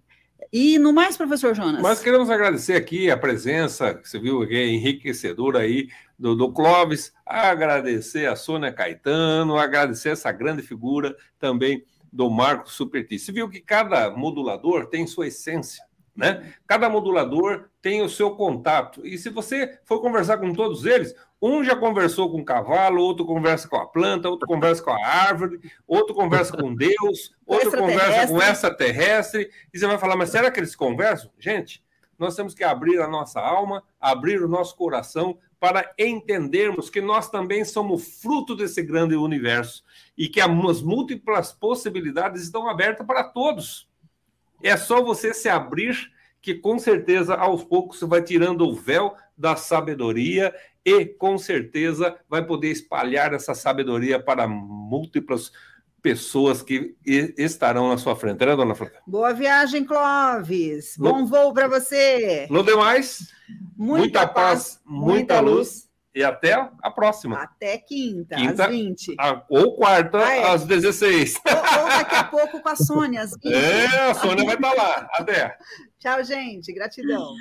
E no mais, professor Jonas? Nós queremos agradecer aqui a presença, que você viu que é enriquecedora aí, do Clóvis, agradecer a Sônia Caetano, agradecer essa grande figura também do Marcos Superti. Você viu que cada modulador tem sua essência, né? Cada modulador tem o seu contato. E se você for conversar com todos eles, um já conversou com o cavalo, outro conversa com a planta, outro conversa com a árvore, outro conversa com Deus, outro conversa com extraterrestre. E você vai falar, mas será que eles conversam? Gente, nós temos que abrir a nossa alma, abrir o nosso coração para entendermos que nós também somos fruto desse grande universo e que as múltiplas possibilidades estão abertas para todos. É só você se abrir que, com certeza, aos poucos, você vai tirando o véu da sabedoria e, com certeza, vai poder espalhar essa sabedoria para múltiplas pessoas que estarão na sua frente, né, dona Flávia? Boa viagem, Clóvis. Bom voo para você. No demais, muita paz, muita luz. E até a próxima. Até quinta às 20. Ou quarta, às 16. Ou daqui a pouco com a Sônia, às 20. A Sônia vai estar lá. Até. Tchau, gente. Gratidão.